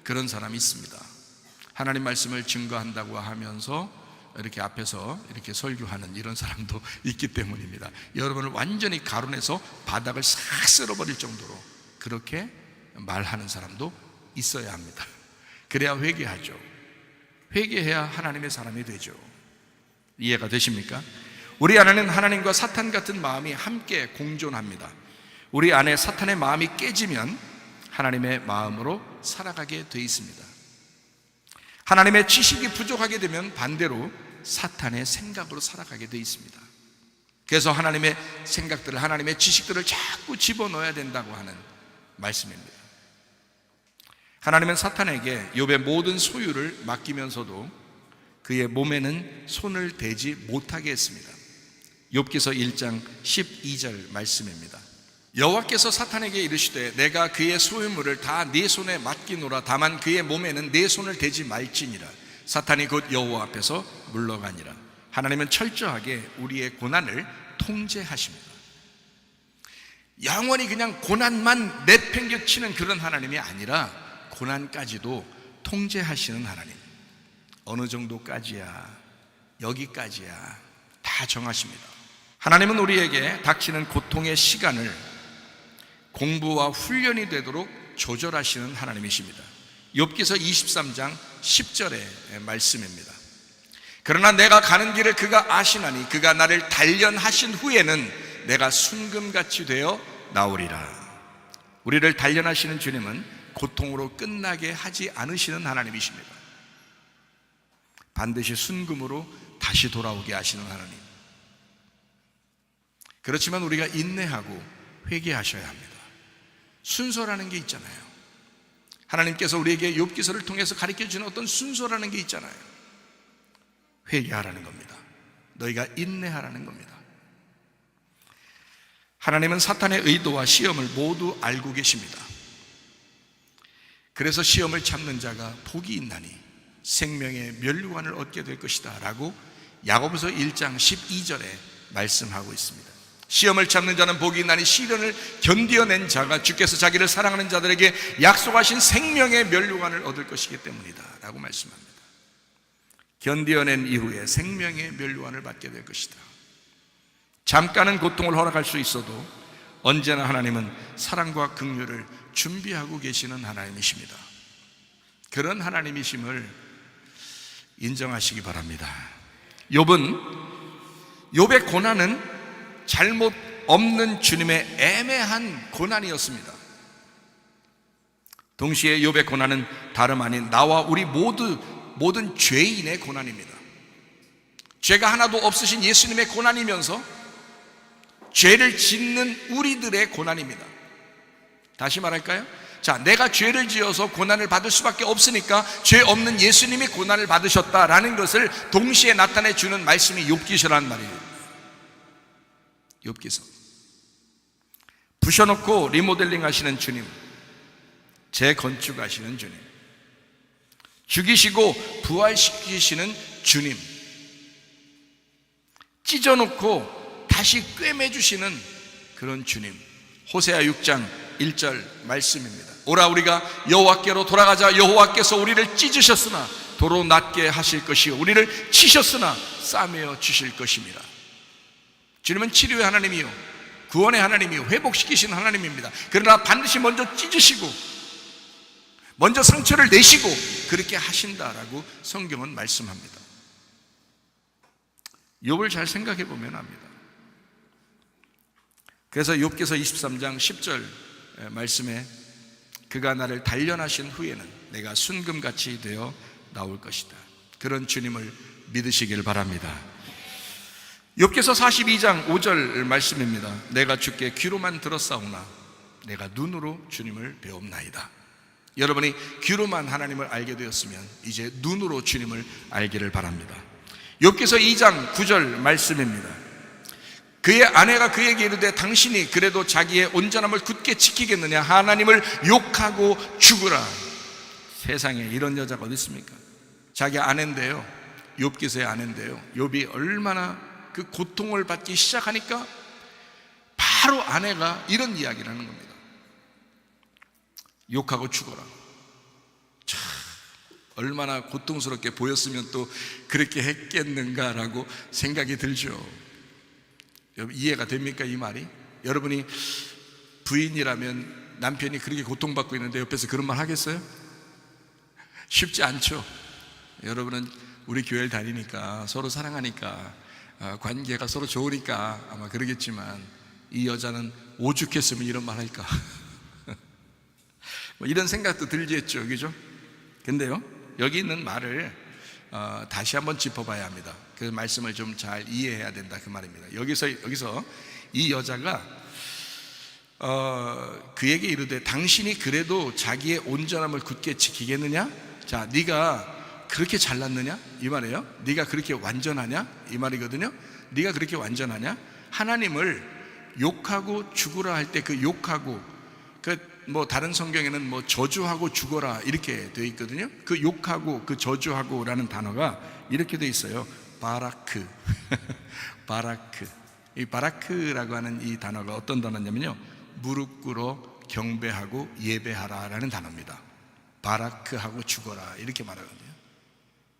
그런 사람이 있습니다. 하나님 말씀을 증거한다고 하면서 이렇게 앞에서 이렇게 설교하는 이런 사람도 있기 때문입니다. 여러분을 완전히 가루내서 바닥을 싹 쓸어버릴 정도로 그렇게 말하는 사람도 있어야 합니다. 그래야 회개하죠. 회개해야 하나님의 사람이 되죠. 이해가 되십니까? 우리 안에는 하나님과 사탄 같은 마음이 함께 공존합니다. 우리 안에 사탄의 마음이 깨지면 하나님의 마음으로 살아가게 돼 있습니다. 하나님의 지식이 부족하게 되면 반대로 사탄의 생각으로 살아가게 돼 있습니다. 그래서 하나님의 생각들을, 하나님의 지식들을 자꾸 집어넣어야 된다고 하는 말씀입니다. 하나님은 사탄에게 욥의 모든 소유를 맡기면서도 그의 몸에는 손을 대지 못하게 했습니다. 욥기서 1장 12절 말씀입니다. 여호와께서 사탄에게 이르시되 내가 그의 소유물을 다 네 손에 맡기노라. 다만 그의 몸에는 네 손을 대지 말지니라. 사탄이 곧 여호와 앞에서 물러가니라. 하나님은 철저하게 우리의 고난을 통제하십니다. 영원히 그냥 고난만 내팽겨치는 그런 하나님이 아니라 고난까지도 통제하시는 하나님. 어느 정도까지야, 여기까지야 다 정하십니다. 하나님은 우리에게 닥치는 고통의 시간을 공부와 훈련이 되도록 조절하시는 하나님이십니다. 욥기서 23장 10절의 말씀입니다. 그러나 내가 가는 길을 그가 아시나니 그가 나를 단련하신 후에는 내가 순금같이 되어 나오리라. 우리를 단련하시는 주님은 고통으로 끝나게 하지 않으시는 하나님이십니다. 반드시 순금으로 다시 돌아오게 하시는 하나님. 그렇지만 우리가 인내하고 회개하셔야 합니다. 순서라는 게 있잖아요. 하나님께서 우리에게 욥기서를 통해서 가르쳐주는 어떤 순서라는 게 있잖아요. 회개하라는 겁니다. 너희가 인내하라는 겁니다. 하나님은 사탄의 의도와 시험을 모두 알고 계십니다. 그래서 시험을 참는 자가 복이 있나니 생명의 면류관을 얻게 될 것이다 라고 야고보서 1장 12절에 말씀하고 있습니다. 시험을 참는 자는 복이 있나니 시련을 견디어낸 자가 주께서 자기를 사랑하는 자들에게 약속하신 생명의 면류관을 얻을 것이기 때문이다 라고 말씀합니다. 견디어낸 이후에 생명의 면류관을 받게 될 것이다. 잠깐은 고통을 허락할 수 있어도 언제나 하나님은 사랑과 긍휼을 준비하고 계시는 하나님이십니다. 그런 하나님이심을 인정하시기 바랍니다. 욥의 고난은 잘못 없는 주님의 애매한 고난이었습니다. 동시에 욥의 고난은 다름 아닌 나와 우리 모든 죄인의 고난입니다. 죄가 하나도 없으신 예수님의 고난이면서 죄를 짓는 우리들의 고난입니다. 다시 말할까요? 자, 내가 죄를 지어서 고난을 받을 수밖에 없으니까 죄 없는 예수님이 고난을 받으셨다라는 것을 동시에 나타내 주는 말씀이 욥기서란 말이에요. 욥기서. 부셔놓고 리모델링 하시는 주님, 재건축하시는 주님, 죽이시고 부활시키시는 주님, 찢어놓고 다시 꿰매주시는 그런 주님. 호세아 6장 1절 말씀입니다. 오라 우리가 여호와께로 돌아가자. 여호와께서 우리를 찢으셨으나 도로 낫게 하실 것이요 우리를 치셨으나 싸매어 주실 것입니다. 주님은 치료의 하나님이요 구원의 하나님이요 회복시키시는 하나님입니다. 그러나 반드시 먼저 찢으시고 먼저 상처를 내시고 그렇게 하신다라고 성경은 말씀합니다. 욥을 잘 생각해 보면 압니다. 그래서 욥기서 23장 10절 말씀에 그가 나를 단련하신 후에는 내가 순금같이 되어 나올 것이다. 그런 주님을 믿으시길 바랍니다. 욥기서 42장 5절 말씀입니다. 내가 주께 귀로만 들었사오나 내가 눈으로 주님을 배움나이다. 여러분이 귀로만 하나님을 알게 되었으면 이제 눈으로 주님을 알기를 바랍니다. 욥기서 2장 9절 말씀입니다. 그의 아내가 그에게 이르되 당신이 그래도 자기의 온전함을 굳게 지키겠느냐? 하나님을 욕하고 죽으라. 세상에 이런 여자가 어디 있습니까? 자기 아내인데요, 욥기서의 아내인데요, 욥이 얼마나 그 고통을 받기 시작하니까 바로 아내가 이런 이야기를 하는 겁니다. 욕하고 죽어라. 참, 얼마나 고통스럽게 보였으면 또 그렇게 했겠는가라고 생각이 들죠. 여러분 이해가 됩니까 이 말이? 여러분이 부인이라면 남편이 그렇게 고통받고 있는데 옆에서 그런 말 하겠어요? 쉽지 않죠. 여러분은 우리 교회를 다니니까 서로 사랑하니까 관계가 서로 좋으니까 아마 그러겠지만 이 여자는 오죽했으면 이런 말 할까 뭐 이런 생각도 들겠죠, 그죠? 근데요 여기 있는 말을 다시 한번 짚어봐야 합니다. 그 말씀을 좀 잘 이해해야 된다 그 말입니다. 여기서 이 여자가 그에게 이르되 당신이 그래도 자기의 온전함을 굳게 지키겠느냐? 자, 네가 그렇게 잘났느냐? 이 말이에요. 네가 그렇게 완전하냐? 이 말이거든요. 네가 그렇게 완전하냐? 하나님을 욕하고 죽으라 할 때 그 욕하고 뭐 다른 성경에는 뭐 저주하고 죽어라 이렇게 되어 있거든요. 그 욕하고 그 저주하고라는 단어가 이렇게 되어 있어요. 바라크. 바라크. 이 바라크라고 하는 이 단어가 어떤 단어냐면요, 무릎 꿇어 경배하고 예배하라라는 단어입니다. 바라크하고 죽어라 이렇게 말하거든요.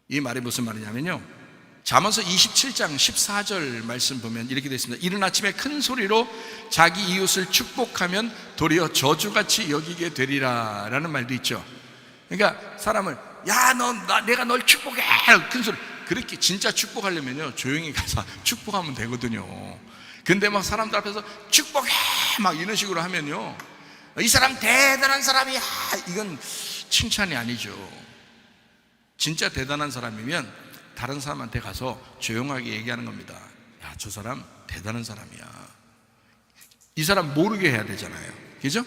이 말이 무슨 말이냐면요, 잠언서 27장 14절 말씀 보면 이렇게 되어 있습니다. 이른 아침에 큰 소리로 자기 이웃을 축복하면 도리어 저주같이 여기게 되리라 라는 말도 있죠. 그러니까 사람을 내가 널 축복해 큰 소리, 그렇게 진짜 축복하려면요 조용히 가서 축복하면 되거든요. 근데 막 사람들 앞에서 축복해 막 이런 식으로 하면요, 이 사람 대단한 사람이야, 이건 칭찬이 아니죠. 진짜 대단한 사람이면 다른 사람한테 가서 조용하게 얘기하는 겁니다. 야, 저 사람 대단한 사람이야. 이 사람 모르게 해야 되잖아요, 그죠?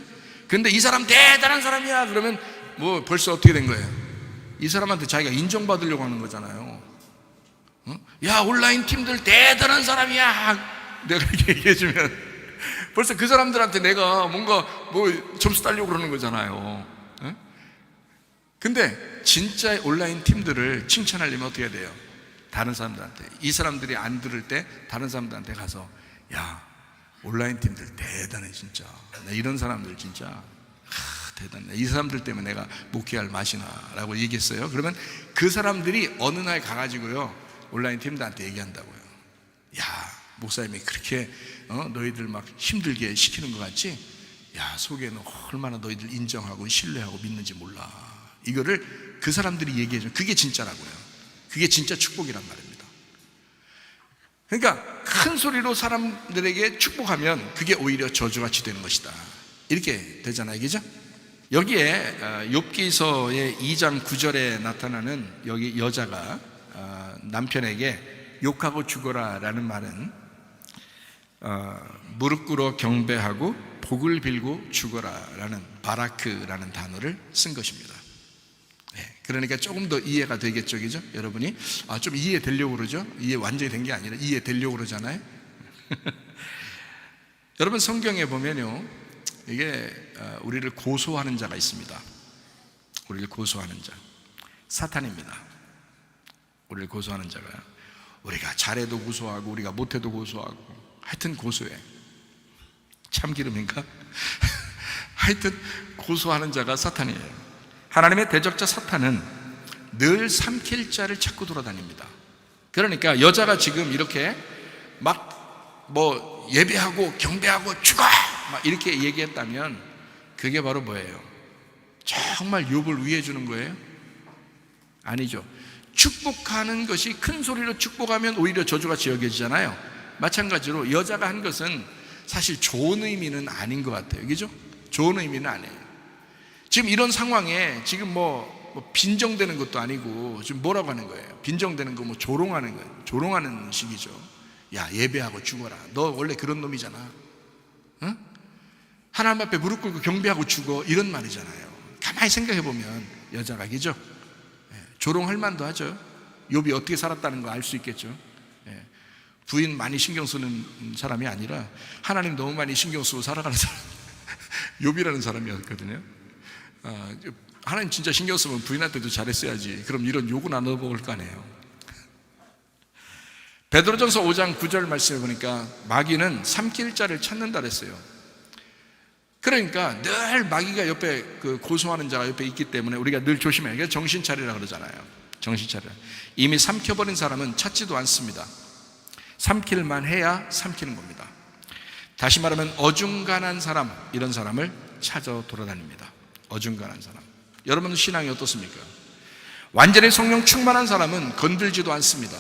근데 이 사람 대단한 사람이야 그러면 뭐 벌써 어떻게 된 거예요? 이 사람한테 자기가 인정받으려고 하는 거잖아요. 야, 온라인 팀들 대단한 사람이야, 내가 이렇게 얘기해주면 벌써 그 사람들한테 내가 뭔가 뭐 점수 따려고 그러는 거잖아요. 근데 진짜 온라인 팀들을 칭찬하려면 어떻게 해야 돼요? 다른 사람들한테, 이 사람들이 안 들을 때 다른 사람들한테 가서 야, 온라인 팀들 대단해 진짜, 이런 사람들 진짜 대단해, 이 사람들 때문에 내가 목회할 맛이나 라고 얘기했어요. 그러면 그 사람들이 어느 날 가가지고요 온라인 팀들한테 얘기한다고요. 야, 목사님이 그렇게 너희들 막 힘들게 시키는 것 같지? 야, 속에는 얼마나 너희들 인정하고 신뢰하고 믿는지 몰라. 이거를 그 사람들이 얘기해줘. 그게 진짜라고요. 그게 진짜 축복이란 말입니다. 그러니까 큰 소리로 사람들에게 축복하면 그게 오히려 저주같이 되는 것이다, 이렇게 되잖아요, 그죠? 여기에 욥기서의 2장 9절에 나타나는 여기 여자가 남편에게 욕하고 죽어라 라는 말은 무릎 꿇어 경배하고 복을 빌고 죽어라 라는 바라크라는 단어를 쓴 것입니다. 그러니까 조금 더 이해가 되겠죠, 그죠? 여러분이 좀 이해되려고 그러죠? 이해 완전히 된 게 아니라 이해되려고 그러잖아요. 여러분, 성경에 보면요, 이게 우리를 고소하는 자가 있습니다. 우리를 고소하는 자, 사탄입니다. 우리를 고소하는 자가, 우리가 잘해도 고소하고 우리가 못해도 고소하고, 하여튼 고소해. 참기름인가? 하여튼 고소하는 자가 사탄이에요. 하나님의 대적자 사탄은 늘 삼킬 자를 찾고 돌아다닙니다. 그러니까 여자가 지금 이렇게 막 뭐 예배하고 경배하고 죽어 막 이렇게 얘기했다면 그게 바로 뭐예요? 정말 욥을 위해 주는 거예요? 아니죠. 축복하는 것이, 큰 소리로 축복하면 오히려 저주같이 여겨지잖아요. 마찬가지로 여자가 한 것은 사실 좋은 의미는 아닌 것 같아요, 그죠? 좋은 의미는 아니에요. 지금 이런 상황에 지금 뭐 빈정되는 것도 아니고 지금 뭐라고 하는 거예요? 빈정되는 거 뭐 조롱하는 거예요. 조롱하는 식이죠. 야, 예배하고 죽어라. 너 원래 그런 놈이잖아. 응? 하나님 앞에 무릎 꿇고 경배하고 죽어, 이런 말이잖아요. 가만히 생각해 보면 여자가, 그죠? 조롱할 만도 하죠. 욥이 어떻게 살았다는 거 알 수 있겠죠. 부인 많이 신경 쓰는 사람이 아니라 하나님 너무 많이 신경 쓰고 살아가는 사람, 욥이라는 사람이었거든요. 하나님 진짜 신경 쓰면 부인한테도 잘했어야지. 그럼 이런 욕은 안 얻어먹을 거 아니에요. 베드로전서 5장 9절 말씀해 보니까 마귀는 삼킬 자를 찾는다 그랬어요. 그러니까 늘 마귀가 옆에, 그 고소하는 자가 옆에 있기 때문에 우리가 늘 조심해야 돼요. 정신 차리라 그러잖아요. 정신 차리라. 이미 삼켜버린 사람은 찾지도 않습니다. 삼킬만 해야 삼키는 겁니다. 다시 말하면 어중간한 사람, 이런 사람을 찾아 돌아다닙니다. 어중간한 사람. 여러분 신앙이 어떻습니까? 완전히 성령 충만한 사람은 건들지도 않습니다.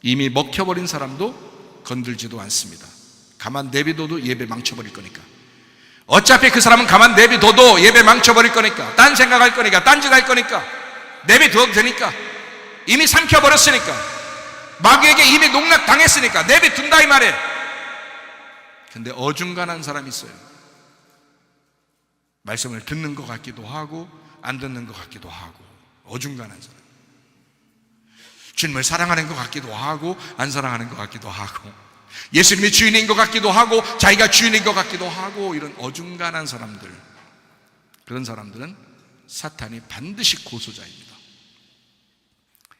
이미 먹혀버린 사람도 건들지도 않습니다. 가만 내비둬도 예배 망쳐버릴 거니까. 어차피 그 사람은 가만 내비둬도 예배 망쳐버릴 거니까, 딴 생각할 거니까, 딴짓 할 거니까 내비둬도 되니까. 이미 삼켜버렸으니까, 마귀에게 이미 농락당했으니까 내비둔다 이 말이에요. 근데 어중간한 사람이 있어요. 말씀을 듣는 것 같기도 하고 안 듣는 것 같기도 하고, 어중간한 사람. 주님을 사랑하는 것 같기도 하고 안 사랑하는 것 같기도 하고, 예수님이 주인인 것 같기도 하고 자기가 주인인 것 같기도 하고, 이런 어중간한 사람들, 그런 사람들은 사탄이 반드시 고소자입니다.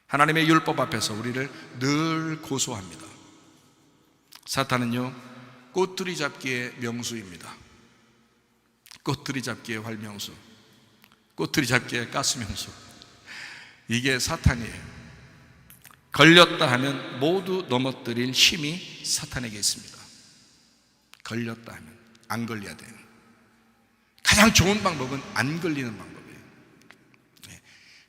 하나님의 율법 앞에서 우리를 늘 고소합니다. 사탄은요, 꼬투리 잡기의 명수입니다. 꼬투리 잡기의 활명수, 꼬투리 잡기의 가스명수. 이게 사탄이에요. 걸렸다 하면 모두 넘어뜨릴 힘이 사탄에게 있습니다. 걸렸다 하면 안 걸려야 돼요. 가장 좋은 방법은 안 걸리는 방법이에요.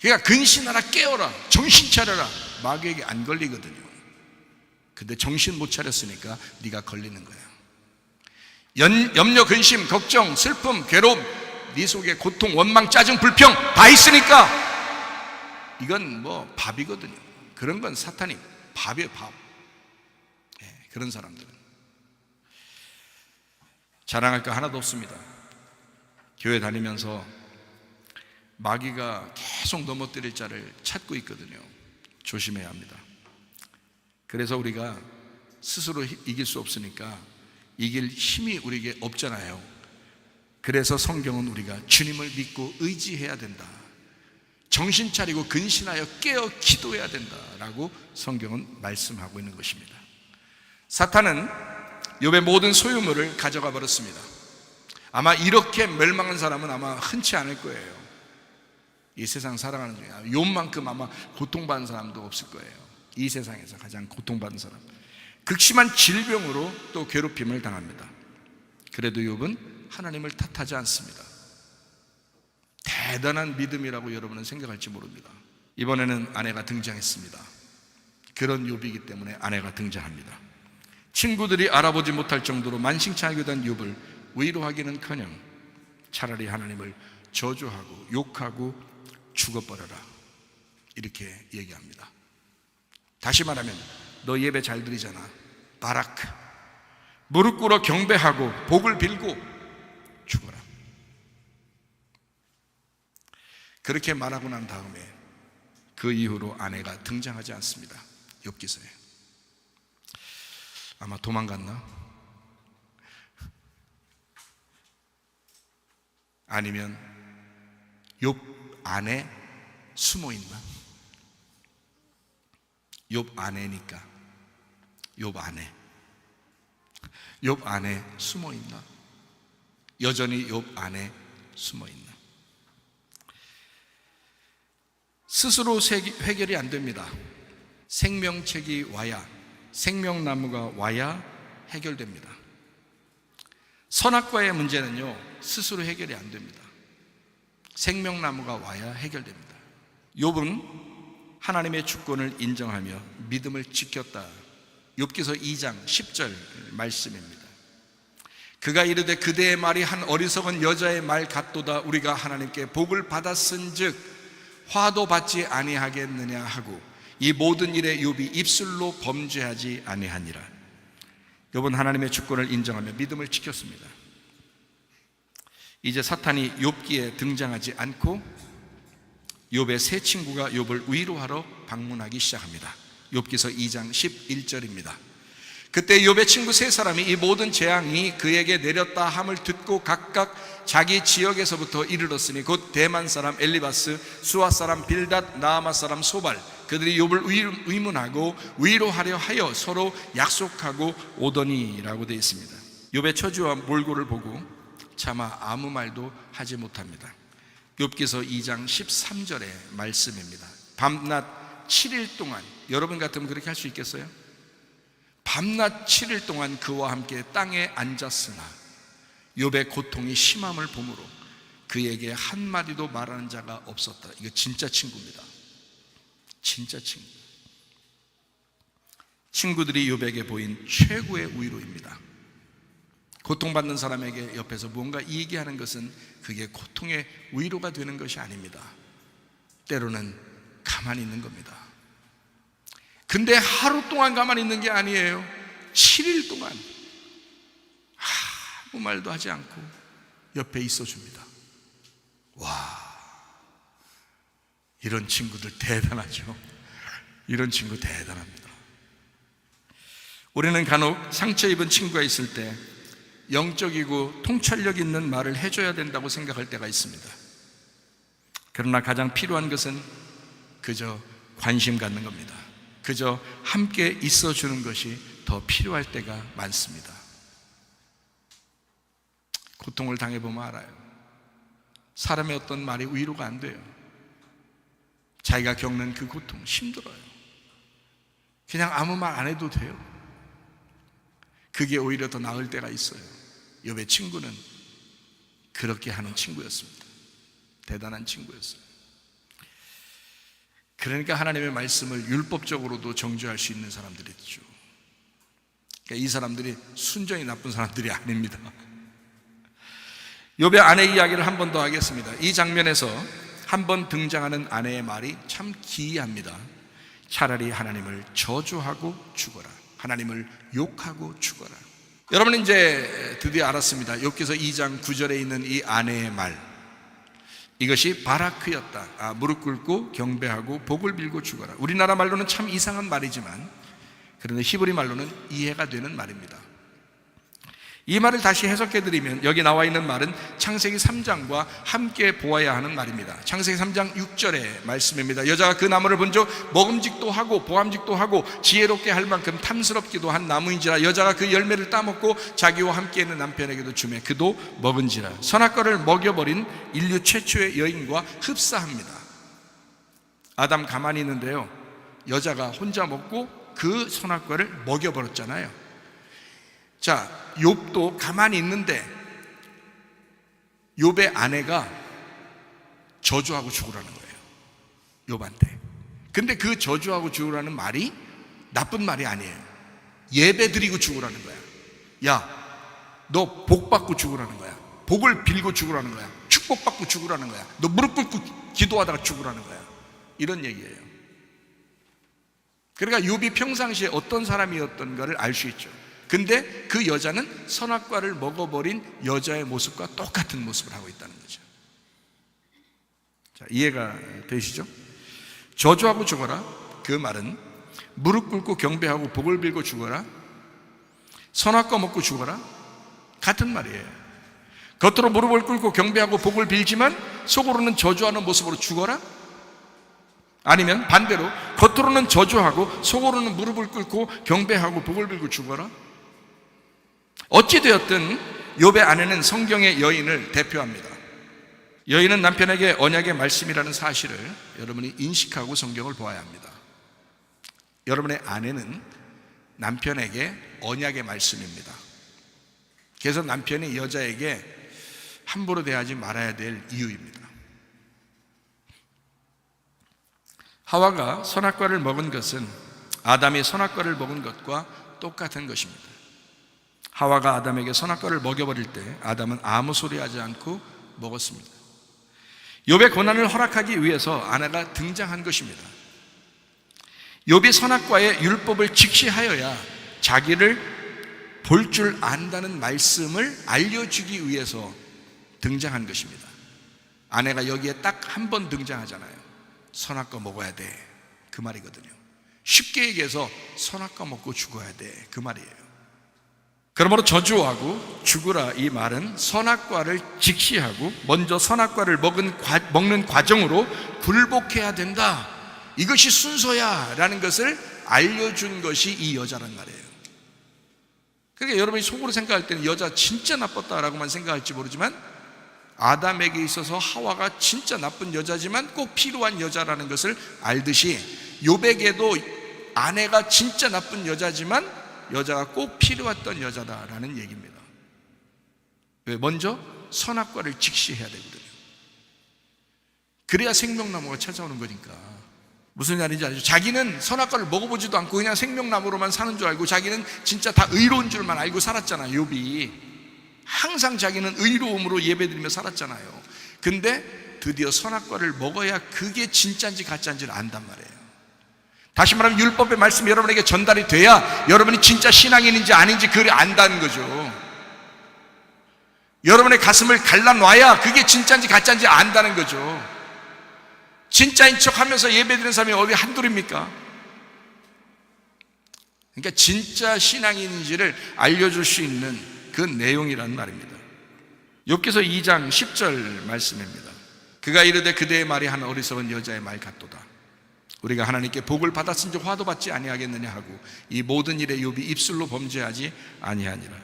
그러니까 근신하라, 깨어라, 정신 차려라. 마귀에게 안 걸리거든요. 근데 정신 못 차렸으니까 네가 걸리는 거야. 염려, 근심, 걱정, 슬픔, 괴로움, 네 속에 고통, 원망, 짜증, 불평 다 있으니까 이건 뭐 밥이거든요. 그런 건 사탄이 밥이에요, 밥. 그런 사람들은 자랑할 거 하나도 없습니다. 교회 다니면서 마귀가 계속 넘어뜨릴 자를 찾고 있거든요. 조심해야 합니다. 그래서 우리가 스스로 이길 수 없으니까 이길 힘이 우리에게 없잖아요. 그래서 성경은 우리가 주님을 믿고 의지해야 된다, 정신 차리고 근신하여 깨어 기도해야 된다라고 성경은 말씀하고 있는 것입니다. 사탄은 욥의 모든 소유물을 가져가 버렸습니다. 아마 이렇게 멸망한 사람은 아마 흔치 않을 거예요. 이 세상 살아가는 중에 욥만큼 아마 고통받은 사람도 없을 거예요. 이 세상에서 가장 고통받은 사람, 극심한 질병으로 또 괴롭힘을 당합니다. 그래도 욥은 하나님을 탓하지 않습니다. 대단한 믿음이라고 여러분은 생각할지 모릅니다. 이번에는 아내가 등장했습니다. 그런 욥이기 때문에 아내가 등장합니다. 친구들이 알아보지 못할 정도로 만신창 하게 된 욥을 위로하기는커녕 차라리 하나님을 저주하고 욕하고 죽어버려라, 이렇게 얘기합니다. 다시 말하면 너 예배 잘 드리잖아, 바라크, 무릎 꿇어 경배하고 복을 빌고 죽어라. 그렇게 말하고 난 다음에 그 이후로 아내가 등장하지 않습니다. 욥기서에. 아마 도망갔나? 아니면 욥 안에 숨어 있나? 욥 안에니까 욥 안에 숨어 있나? 여전히 욥 안에 숨어 있나? 스스로 해결이 안 됩니다. 생명책이 와야, 생명나무가 와야 해결됩니다. 선악과의 문제는요, 스스로 해결이 안 됩니다. 생명나무가 와야 해결됩니다. 욥은 하나님의 주권을 인정하며 믿음을 지켰다. 욥기서 2장 10절 말씀입니다. 그가 이르되 그대의 말이 한 어리석은 여자의 말 같도다. 우리가 하나님께 복을 받았은즉 화도 받지 아니하겠느냐 하고 이 모든 일에 욥이 입술로 범죄하지 아니하니라. 욥은 하나님의 주권을 인정하며 믿음을 지켰습니다. 이제 사탄이 욥기에 등장하지 않고 욥의 세 친구가 욥을 위로하러 방문하기 시작합니다. 욥기서 2장 11절입니다. 그때 욥의 친구 세 사람이 이 모든 재앙이 그에게 내렸다 함을 듣고 각각 자기 지역에서부터 이르렀으니 곧 대만 사람 엘리바스, 수아 사람 빌닷, 나아마 사람 소발, 그들이 욥을 의문하고 위로하려 하여 서로 약속하고 오더니라고 되어 있습니다. 욥의 처지와 몰골을 보고 차마 아무 말도 하지 못합니다. 욥기서 2장 13절의 말씀입니다. 밤낮 7일 동안, 여러분 같으면 그렇게 할 수 있겠어요? 밤낮 7일 동안 그와 함께 땅에 앉았으나 욥의 고통이 심함을 보므로 그에게 한마디도 말하는 자가 없었다. 이거 진짜 친구입니다. 진짜 친구. 친구들이 욥에게 보인 최고의 위로입니다. 고통받는 사람에게 옆에서 뭔가 얘기하는 것은 그게 고통의 위로가 되는 것이 아닙니다. 때로는 가만히 있는 겁니다. 근데 하루 동안 가만히 있는 게 아니에요. 7일 동안 아무 말도 하지 않고 옆에 있어줍니다. 와, 이런 친구들 대단하죠. 이런 친구 대단합니다. 우리는 간혹 상처 입은 친구가 있을 때 영적이고 통찰력 있는 말을 해줘야 된다고 생각할 때가 있습니다. 그러나 가장 필요한 것은 그저 관심 갖는 겁니다. 그저 함께 있어주는 것이 더 필요할 때가 많습니다. 고통을 당해보면 알아요. 사람의 어떤 말이 위로가 안 돼요. 자기가 겪는 그 고통 힘들어요. 그냥 아무 말 안 해도 돼요. 그게 오히려 더 나을 때가 있어요. 욥의 친구는 그렇게 하는 친구였습니다. 대단한 친구였어요. 그러니까 하나님의 말씀을 율법적으로도 정죄할 수 있는 사람들이죠. 그러니까 이 사람들이 순전히 나쁜 사람들이 아닙니다. 욥의 아내 이야기를 한 번 더 하겠습니다. 이 장면에서 한 번 등장하는 아내의 말이 참 기이합니다. 차라리 하나님을 저주하고 죽어라. 하나님을 욕하고 죽어라. 여러분은 이제 드디어 알았습니다. 욥기서 2장 9절에 있는 이 아내의 말, 이것이 바라크였다. 무릎 꿇고 경배하고 복을 빌고 죽어라. 우리나라 말로는 참 이상한 말이지만 그런데 히브리 말로는 이해가 되는 말입니다. 이 말을 다시 해석해드리면 여기 나와 있는 말은 창세기 3장과 함께 보아야 하는 말입니다. 창세기 3장 6절의 말씀입니다. 여자가 그 나무를 본즉 먹음직도 하고 보암직도 하고 지혜롭게 할 만큼 탐스럽기도 한 나무인지라 여자가 그 열매를 따먹고 자기와 함께 있는 남편에게도 주매 그도 먹은지라. 선악과를 먹여버린 인류 최초의 여인과 흡사합니다. 아담 가만히 있는데요, 여자가 혼자 먹고 그 선악과를 먹여버렸잖아요. 자, 욥도 가만히 있는데 욥의 아내가 저주하고 죽으라는 거예요, 욥한테. 근데 그 저주하고 죽으라는 말이 나쁜 말이 아니에요. 예배 드리고 죽으라는 거야. 야, 너 복 받고 죽으라는 거야. 복을 빌고 죽으라는 거야. 축복받고 죽으라는 거야. 너 무릎 꿇고 기도하다가 죽으라는 거야. 이런 얘기예요. 그러니까 욥이 평상시에 어떤 사람이었던가를 알 수 있죠. 근데 그 여자는 선악과를 먹어버린 여자의 모습과 똑같은 모습을 하고 있다는 거죠. 자, 이해가 되시죠? 저주하고 죽어라, 그 말은 무릎 꿇고 경배하고 복을 빌고 죽어라, 선악과 먹고 죽어라, 같은 말이에요. 겉으로 무릎을 꿇고 경배하고 복을 빌지만 속으로는 저주하는 모습으로 죽어라? 아니면 반대로 겉으로는 저주하고 속으로는 무릎을 꿇고 경배하고 복을 빌고 죽어라? 어찌되었든 욥의 아내는 성경의 여인을 대표합니다. 여인은 남편에게 언약의 말씀이라는 사실을 여러분이 인식하고 성경을 보아야 합니다. 여러분의 아내는 남편에게 언약의 말씀입니다. 그래서 남편이 여자에게 함부로 대하지 말아야 될 이유입니다. 하와가 선악과를 먹은 것은 아담이 선악과를 먹은 것과 똑같은 것입니다. 하와가 아담에게 선악과를 먹여버릴 때 아담은 아무 소리 하지 않고 먹었습니다. 욥의 고난을 허락하기 위해서 아내가 등장한 것입니다. 욥이 선악과의 율법을 직시하여야 자기를 볼 줄 안다는 말씀을 알려주기 위해서 등장한 것입니다. 아내가 여기에 딱 한 번 등장하잖아요. 선악과 먹어야 돼, 그 말이거든요. 쉽게 얘기해서 선악과 먹고 죽어야 돼, 그 말이에요. 그러므로 저주하고 죽으라, 이 말은 선악과를 직시하고 먼저 선악과를 먹는 과정으로 굴복해야 된다, 이것이 순서야 라는 것을 알려준 것이 이 여자란 말이에요. 그러니까 여러분이 속으로 생각할 때는 여자 진짜 나빴다라고만 생각할지 모르지만 아담에게 있어서 하와가 진짜 나쁜 여자지만 꼭 필요한 여자라는 것을 알듯이 욥에게도 아내가 진짜 나쁜 여자지만 여자가 꼭 필요했던 여자다라는 얘기입니다. 왜? 먼저 선악과를 직시해야 되거든요. 그래야 생명나무가 찾아오는 거니까. 무슨 말인지 알죠? 자기는 선악과를 먹어보지도 않고 그냥 생명나무로만 사는 줄 알고 자기는 진짜 다 의로운 줄만 알고 살았잖아요. 욥이 항상 자기는 의로움으로 예배드리며 살았잖아요. 근데 드디어 선악과를 먹어야 그게 진짜인지 가짜인지를 안단 말이에요. 다시 말하면 율법의 말씀이 여러분에게 전달이 돼야 여러분이 진짜 신앙인인지 아닌지 그걸 안다는 거죠. 여러분의 가슴을 갈라놔야 그게 진짜인지 가짜인지 안다는 거죠. 진짜인 척 하면서 예배드리는 사람이 어디 한둘입니까? 그러니까 진짜 신앙인인지를 알려줄 수 있는 그 내용이라는 말입니다. 욥기서 2장 10절 말씀입니다. 그가 이르되 그대의 말이 한 어리석은 여자의 말 같도다. 우리가 하나님께 복을 받았은지 화도 받지 아니하겠느냐 하고 이 모든 일에 욥이 입술로 범죄하지 아니하니라.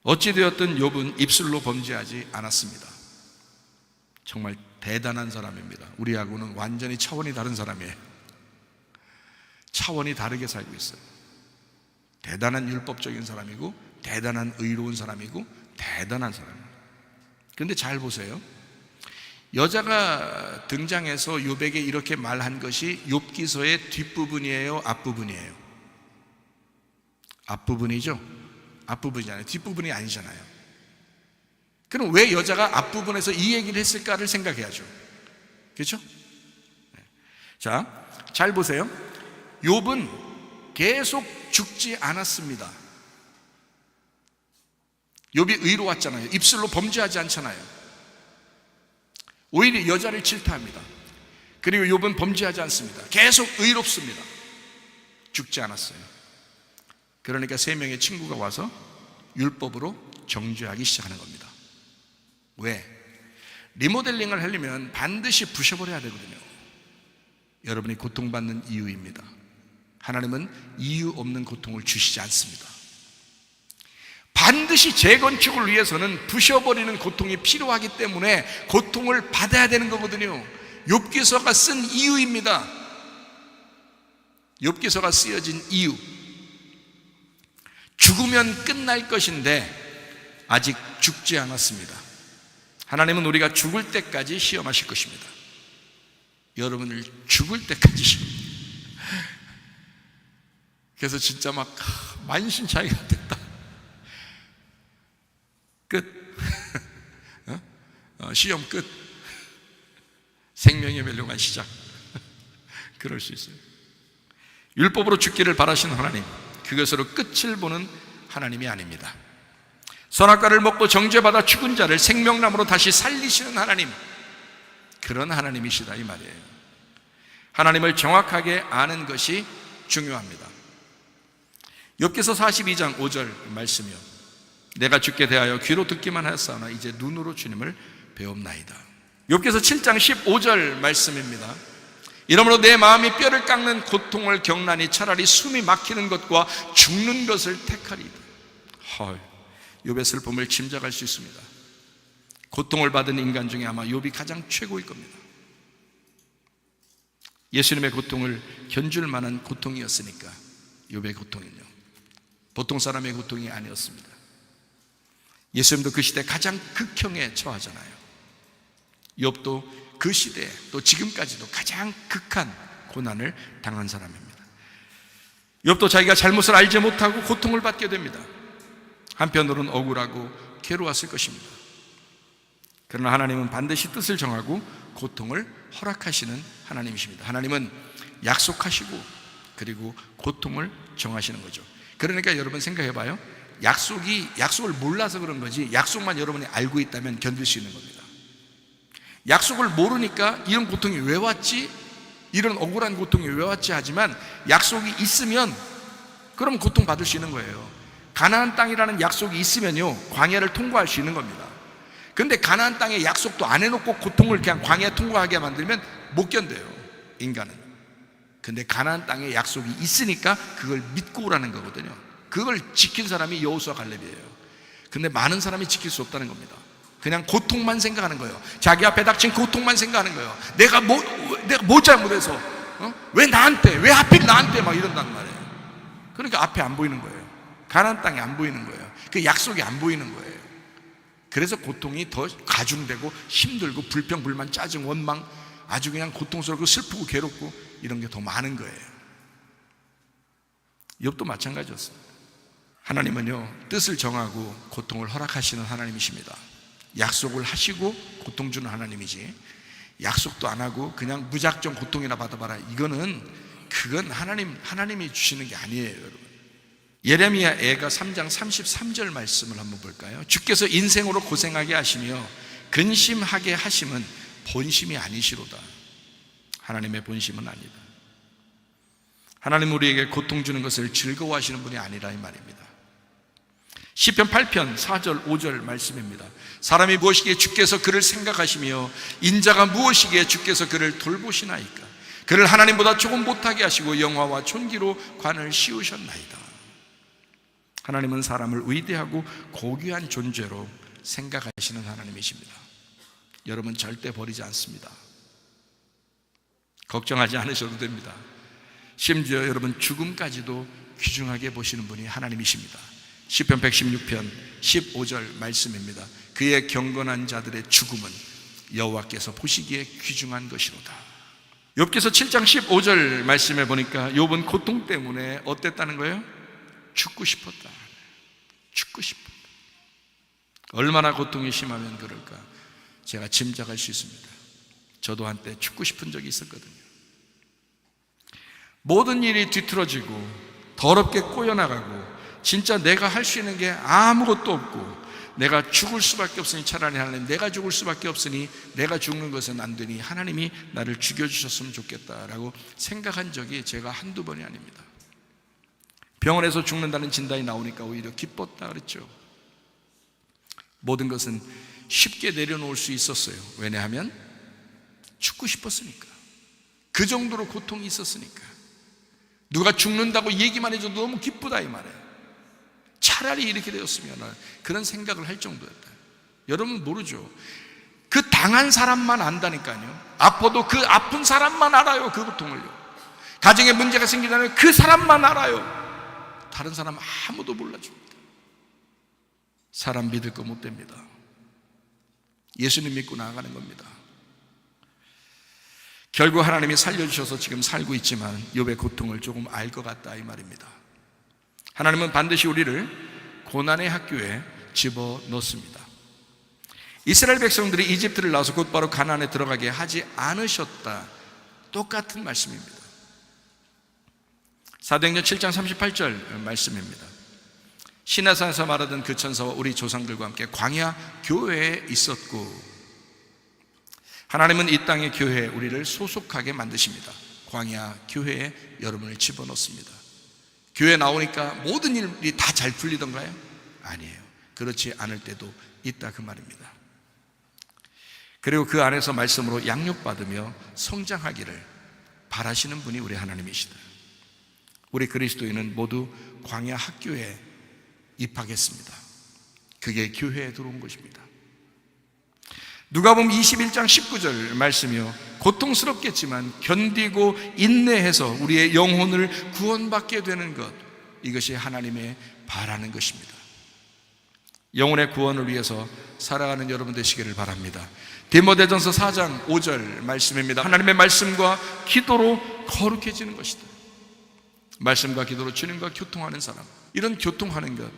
어찌되었든 욥은 입술로 범죄하지 않았습니다. 정말 대단한 사람입니다. 우리하고는 완전히 차원이 다른 사람이에요. 차원이 다르게 살고 있어요. 대단한 율법적인 사람이고, 대단한 의로운 사람이고, 대단한 사람입니다. 그런데 잘 보세요. 여자가 등장해서 욥에게 이렇게 말한 것이 욥기서의 뒷부분이에요, 앞부분이에요? 앞부분이죠? 앞부분이잖아요. 뒷부분이 아니잖아요. 그럼 왜 여자가 앞부분에서 이 얘기를 했을까를 생각해야죠. 그렇죠? 자, 잘 보세요. 욥은 계속 죽지 않았습니다. 욥이 의로웠잖아요. 입술로 범죄하지 않잖아요. 오히려 여자를 질타합니다. 그리고 욥은 범죄하지 않습니다. 계속 의롭습니다. 죽지 않았어요. 그러니까 세 명의 친구가 와서 율법으로 정죄하기 시작하는 겁니다. 왜? 리모델링을 하려면 반드시 부셔버려야 되거든요. 여러분이 고통받는 이유입니다. 하나님은 이유 없는 고통을 주시지 않습니다. 반드시 재건축을 위해서는 부셔버리는 고통이 필요하기 때문에 고통을 받아야 되는 거거든요. 욥기서가 쓴 이유입니다. 욥기서가 쓰여진 이유. 죽으면 끝날 것인데 아직 죽지 않았습니다. 하나님은 우리가 죽을 때까지 시험하실 것입니다. 여러분을 죽을 때까지 시험합니다. 그래서 진짜 막 만신창이가 됐다. 끝. 시험 끝. 생명의 멸류관 시작. 그럴 수 있어요. 율법으로 죽기를 바라시는 하나님, 그것으로 끝을 보는 하나님이 아닙니다. 선악과를 먹고 정죄받아 죽은 자를 생명나무로 다시 살리시는 하나님, 그런 하나님이시다 이 말이에요. 하나님을 정확하게 아는 것이 중요합니다. 욥기서 42장 5절 말씀이요, 내가 주께 대하여 귀로 듣기만 하였사오나 이제 눈으로 주님을 배웁나이다. 욥기서 7장 15절 말씀입니다. 이러므로 내 마음이 뼈를 깎는 고통을 겪나니 차라리 숨이 막히는 것과 죽는 것을 택하리이다. 욥의 슬픔을 짐작할 수 있습니다. 고통을 받은 인간 중에 아마 욥이 가장 최고일 겁니다. 예수님의 고통을 견줄 만한 고통이었으니까 욥의 고통은요, 보통 사람의 고통이 아니었습니다. 예수님도 그 시대 가장 극형에 처하잖아요. 욥도 그 시대에 또 지금까지도 가장 극한 고난을 당한 사람입니다. 욥도 자기가 잘못을 알지 못하고 고통을 받게 됩니다. 한편으로는 억울하고 괴로웠을 것입니다. 그러나 하나님은 반드시 뜻을 정하고 고통을 허락하시는 하나님이십니다. 하나님은 약속하시고 그리고 고통을 정하시는 거죠. 그러니까 여러분 생각해봐요. 약속을 몰라서 그런 거지, 약속만 여러분이 알고 있다면 견딜 수 있는 겁니다. 약속을 모르니까 이런 고통이 왜 왔지? 이런 억울한 고통이 왜 왔지? 하지만 약속이 있으면 그럼 고통 받을 수 있는 거예요. 가나안 땅이라는 약속이 있으면요, 광야를 통과할 수 있는 겁니다. 그런데 가나안 땅에 약속도 안 해놓고 고통을 그냥 광야 통과하게 만들면 못 견뎌요, 인간은. 근데 가나안 땅에 약속이 있으니까 그걸 믿고 오라는 거거든요. 그걸 지킨 사람이 여호수아 갈렙이에요. 근데 많은 사람이 지킬 수 없다는 겁니다. 그냥 고통만 생각하는 거예요. 자기 앞에 닥친 고통만 생각하는 거예요. 내가 뭐 잘못해서, 왜 나한테, 왜 하필 나한테 막 이런단 말이에요. 그러니까 앞에 안 보이는 거예요. 가나안 땅이 안 보이는 거예요. 그 약속이 안 보이는 거예요. 그래서 고통이 더 가중되고 힘들고 불평, 불만, 짜증, 원망, 아주 그냥 고통스럽고 슬프고 괴롭고 이런 게 더 많은 거예요. 욥도 마찬가지였습니다. 하나님은요, 뜻을 정하고 고통을 허락하시는 하나님이십니다. 약속을 하시고 고통 주는 하나님이지, 약속도 안 하고 그냥 무작정 고통이나 받아봐라, 그건 하나님이 주시는 게 아니에요, 여러분. 예레미야 애가 3장 33절 말씀을 한번 볼까요? 주께서 인생으로 고생하게 하시며 근심하게 하심은 본심이 아니시로다. 하나님의 본심은 아니다. 하나님 우리에게 고통 주는 것을 즐거워하시는 분이 아니라 이 말입니다. 시편 8편 4절 5절 말씀입니다. 사람이 무엇이기에 주께서 그를 생각하시며 인자가 무엇이기에 주께서 그를 돌보시나이까. 그를 하나님보다 조금 못하게 하시고 영화와 존귀로 관을 씌우셨나이다. 하나님은 사람을 위대하고 고귀한 존재로 생각하시는 하나님이십니다. 여러분 절대 버리지 않습니다. 걱정하지 않으셔도 됩니다. 심지어 여러분 죽음까지도 귀중하게 보시는 분이 하나님이십니다. 시편 116편 15절 말씀입니다. 그의 경건한 자들의 죽음은 여호와께서 보시기에 귀중한 것이로다. 욥기서 7장 15절 말씀에 보니까 욥은 고통 때문에 어땠다는 거예요? 죽고 싶었다. 죽고 싶었다. 얼마나 고통이 심하면 그럴까 제가 짐작할 수 있습니다. 저도 한때 죽고 싶은 적이 있었거든요. 모든 일이 뒤틀어지고 더럽게 꼬여나가고 진짜 내가 할 수 있는 게 아무것도 없고 내가 죽을 수밖에 없으니 차라리 하나님 내가 죽을 수밖에 없으니 내가 죽는 것은 안 되니 하나님이 나를 죽여주셨으면 좋겠다라고 생각한 적이 제가 한두 번이 아닙니다. 병원에서 죽는다는 진단이 나오니까 오히려 기뻤다 그랬죠. 모든 것은 쉽게 내려놓을 수 있었어요. 왜냐하면 죽고 싶었으니까. 그 정도로 고통이 있었으니까. 누가 죽는다고 얘기만 해줘도 너무 기쁘다 이 말이에요. 차라리 이렇게 되었으면 그런 생각을 할 정도였다. 여러분 모르죠. 그 당한 사람만 안다니까요. 아파도 그 아픈 사람만 알아요. 그 고통을요. 가정에 문제가 생기잖아요. 그 사람만 알아요. 다른 사람 아무도 몰라줍니다. 사람 믿을 거 못 됩니다. 예수님 믿고 나아가는 겁니다. 결국 하나님이 살려주셔서 지금 살고 있지만 욥의 고통을 조금 알 것 같다 이 말입니다. 하나님은 반드시 우리를 고난의 학교에 집어넣습니다. 이스라엘 백성들이 이집트를 나와서 곧바로 가나안에 들어가게 하지 않으셨다. 똑같은 말씀입니다. 사도행전 7장 38절 말씀입니다. 시내산에서 말하던 그 천사와 우리 조상들과 함께 광야 교회에 있었고, 하나님은 이 땅의 교회에 우리를 소속하게 만드십니다. 광야 교회에 여러분을 집어넣습니다. 교회 나오니까 모든 일이 다 잘 풀리던가요? 아니에요. 그렇지 않을 때도 있다 그 말입니다. 그리고 그 안에서 말씀으로 양육받으며 성장하기를 바라시는 분이 우리 하나님이시다. 우리 그리스도인은 모두 광야 학교에 입학했습니다. 그게 교회에 들어온 것입니다. 누가복음 21장 19절 말씀이요, 고통스럽겠지만 견디고 인내해서 우리의 영혼을 구원받게 되는 것, 이것이 하나님의 바라는 것입니다. 영혼의 구원을 위해서 살아가는 여러분 되시기를 바랍니다. 디모데전서 4장 5절 말씀입니다. 하나님의 말씀과 기도로 거룩해지는 것이다. 말씀과 기도로 주님과 교통하는 사람, 이런 교통하는 것,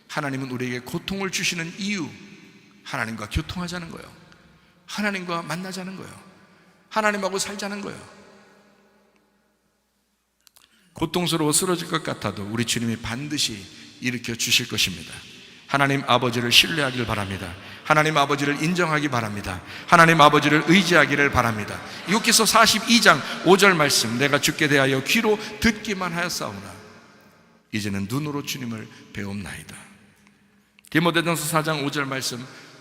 하나님은 우리에게 고통을 주시는 이유, 하나님과 교통하자는 거예요. 하나님과 만나자는 거예요. 하나님하고 살자는 거예요. 고통스러워 쓰러질 것 같아도 우리 주님이 반드시 일으켜 주실 것입니다. 하나님 아버지를 신뢰하길 바랍니다. 하나님 아버지를 인정하기 바랍니다. 하나님 아버지를 의지하기를 바랍니다. 욥기서 42장 5절 말씀, 내가 주께 대하여 귀로 듣기만 하였사오나 이제는 눈으로 주님을 배움나이다. 디모데전서 4장 5절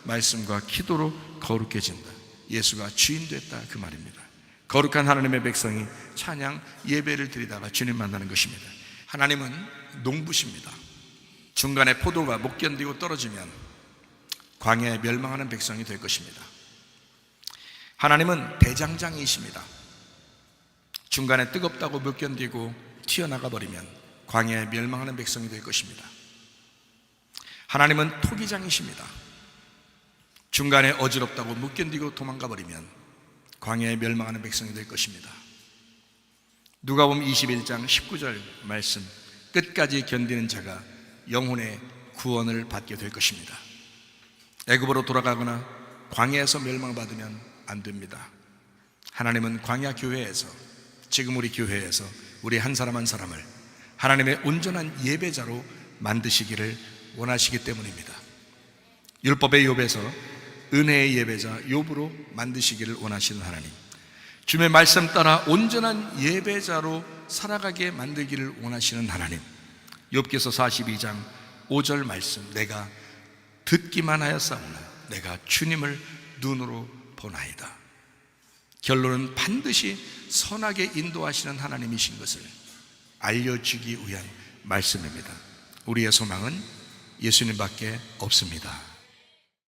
말씀과 기도로 거룩해진다. 예수가 주인 됐다 그 말입니다. 거룩한 하나님의 백성이 찬양 예배를 드리다가 주님 만나는 것입니다. 하나님은 농부십니다. 중간에 포도가 못 견디고 떨어지면 광야에 멸망하는 백성이 될 것입니다. 하나님은 대장장이십니다. 중간에 뜨겁다고 못 견디고 튀어나가 버리면 광야에 멸망하는 백성이 될 것입니다. 하나님은 토기장이십니다. 중간에 어지럽다고 못 견디고 도망가 버리면 광야에 멸망하는 백성이 될 것입니다. 누가복음 21장 19절 말씀, 끝까지 견디는 자가 영혼의 구원을 받게 될 것입니다. 애굽으로 돌아가거나 광야에서 멸망받으면 안 됩니다. 하나님은 광야 교회에서, 지금 우리 교회에서 우리 한 사람 한 사람을 하나님의 온전한 예배자로 만드시기를 원하시기 때문입니다. 율법의 욥에서 은혜의 예배자 욥으로 만드시기를 원하시는 하나님, 주님의 말씀 따라 온전한 예배자로 살아가게 만들기를 원하시는 하나님, 욥기서 42장 5절 말씀, 내가 듣기만 하였사오나 내가 주님을 눈으로 보나이다. 결론은 반드시 선하게 인도하시는 하나님이신 것을 알려주기 위한 말씀입니다. 우리의 소망은 예수님밖에 없습니다.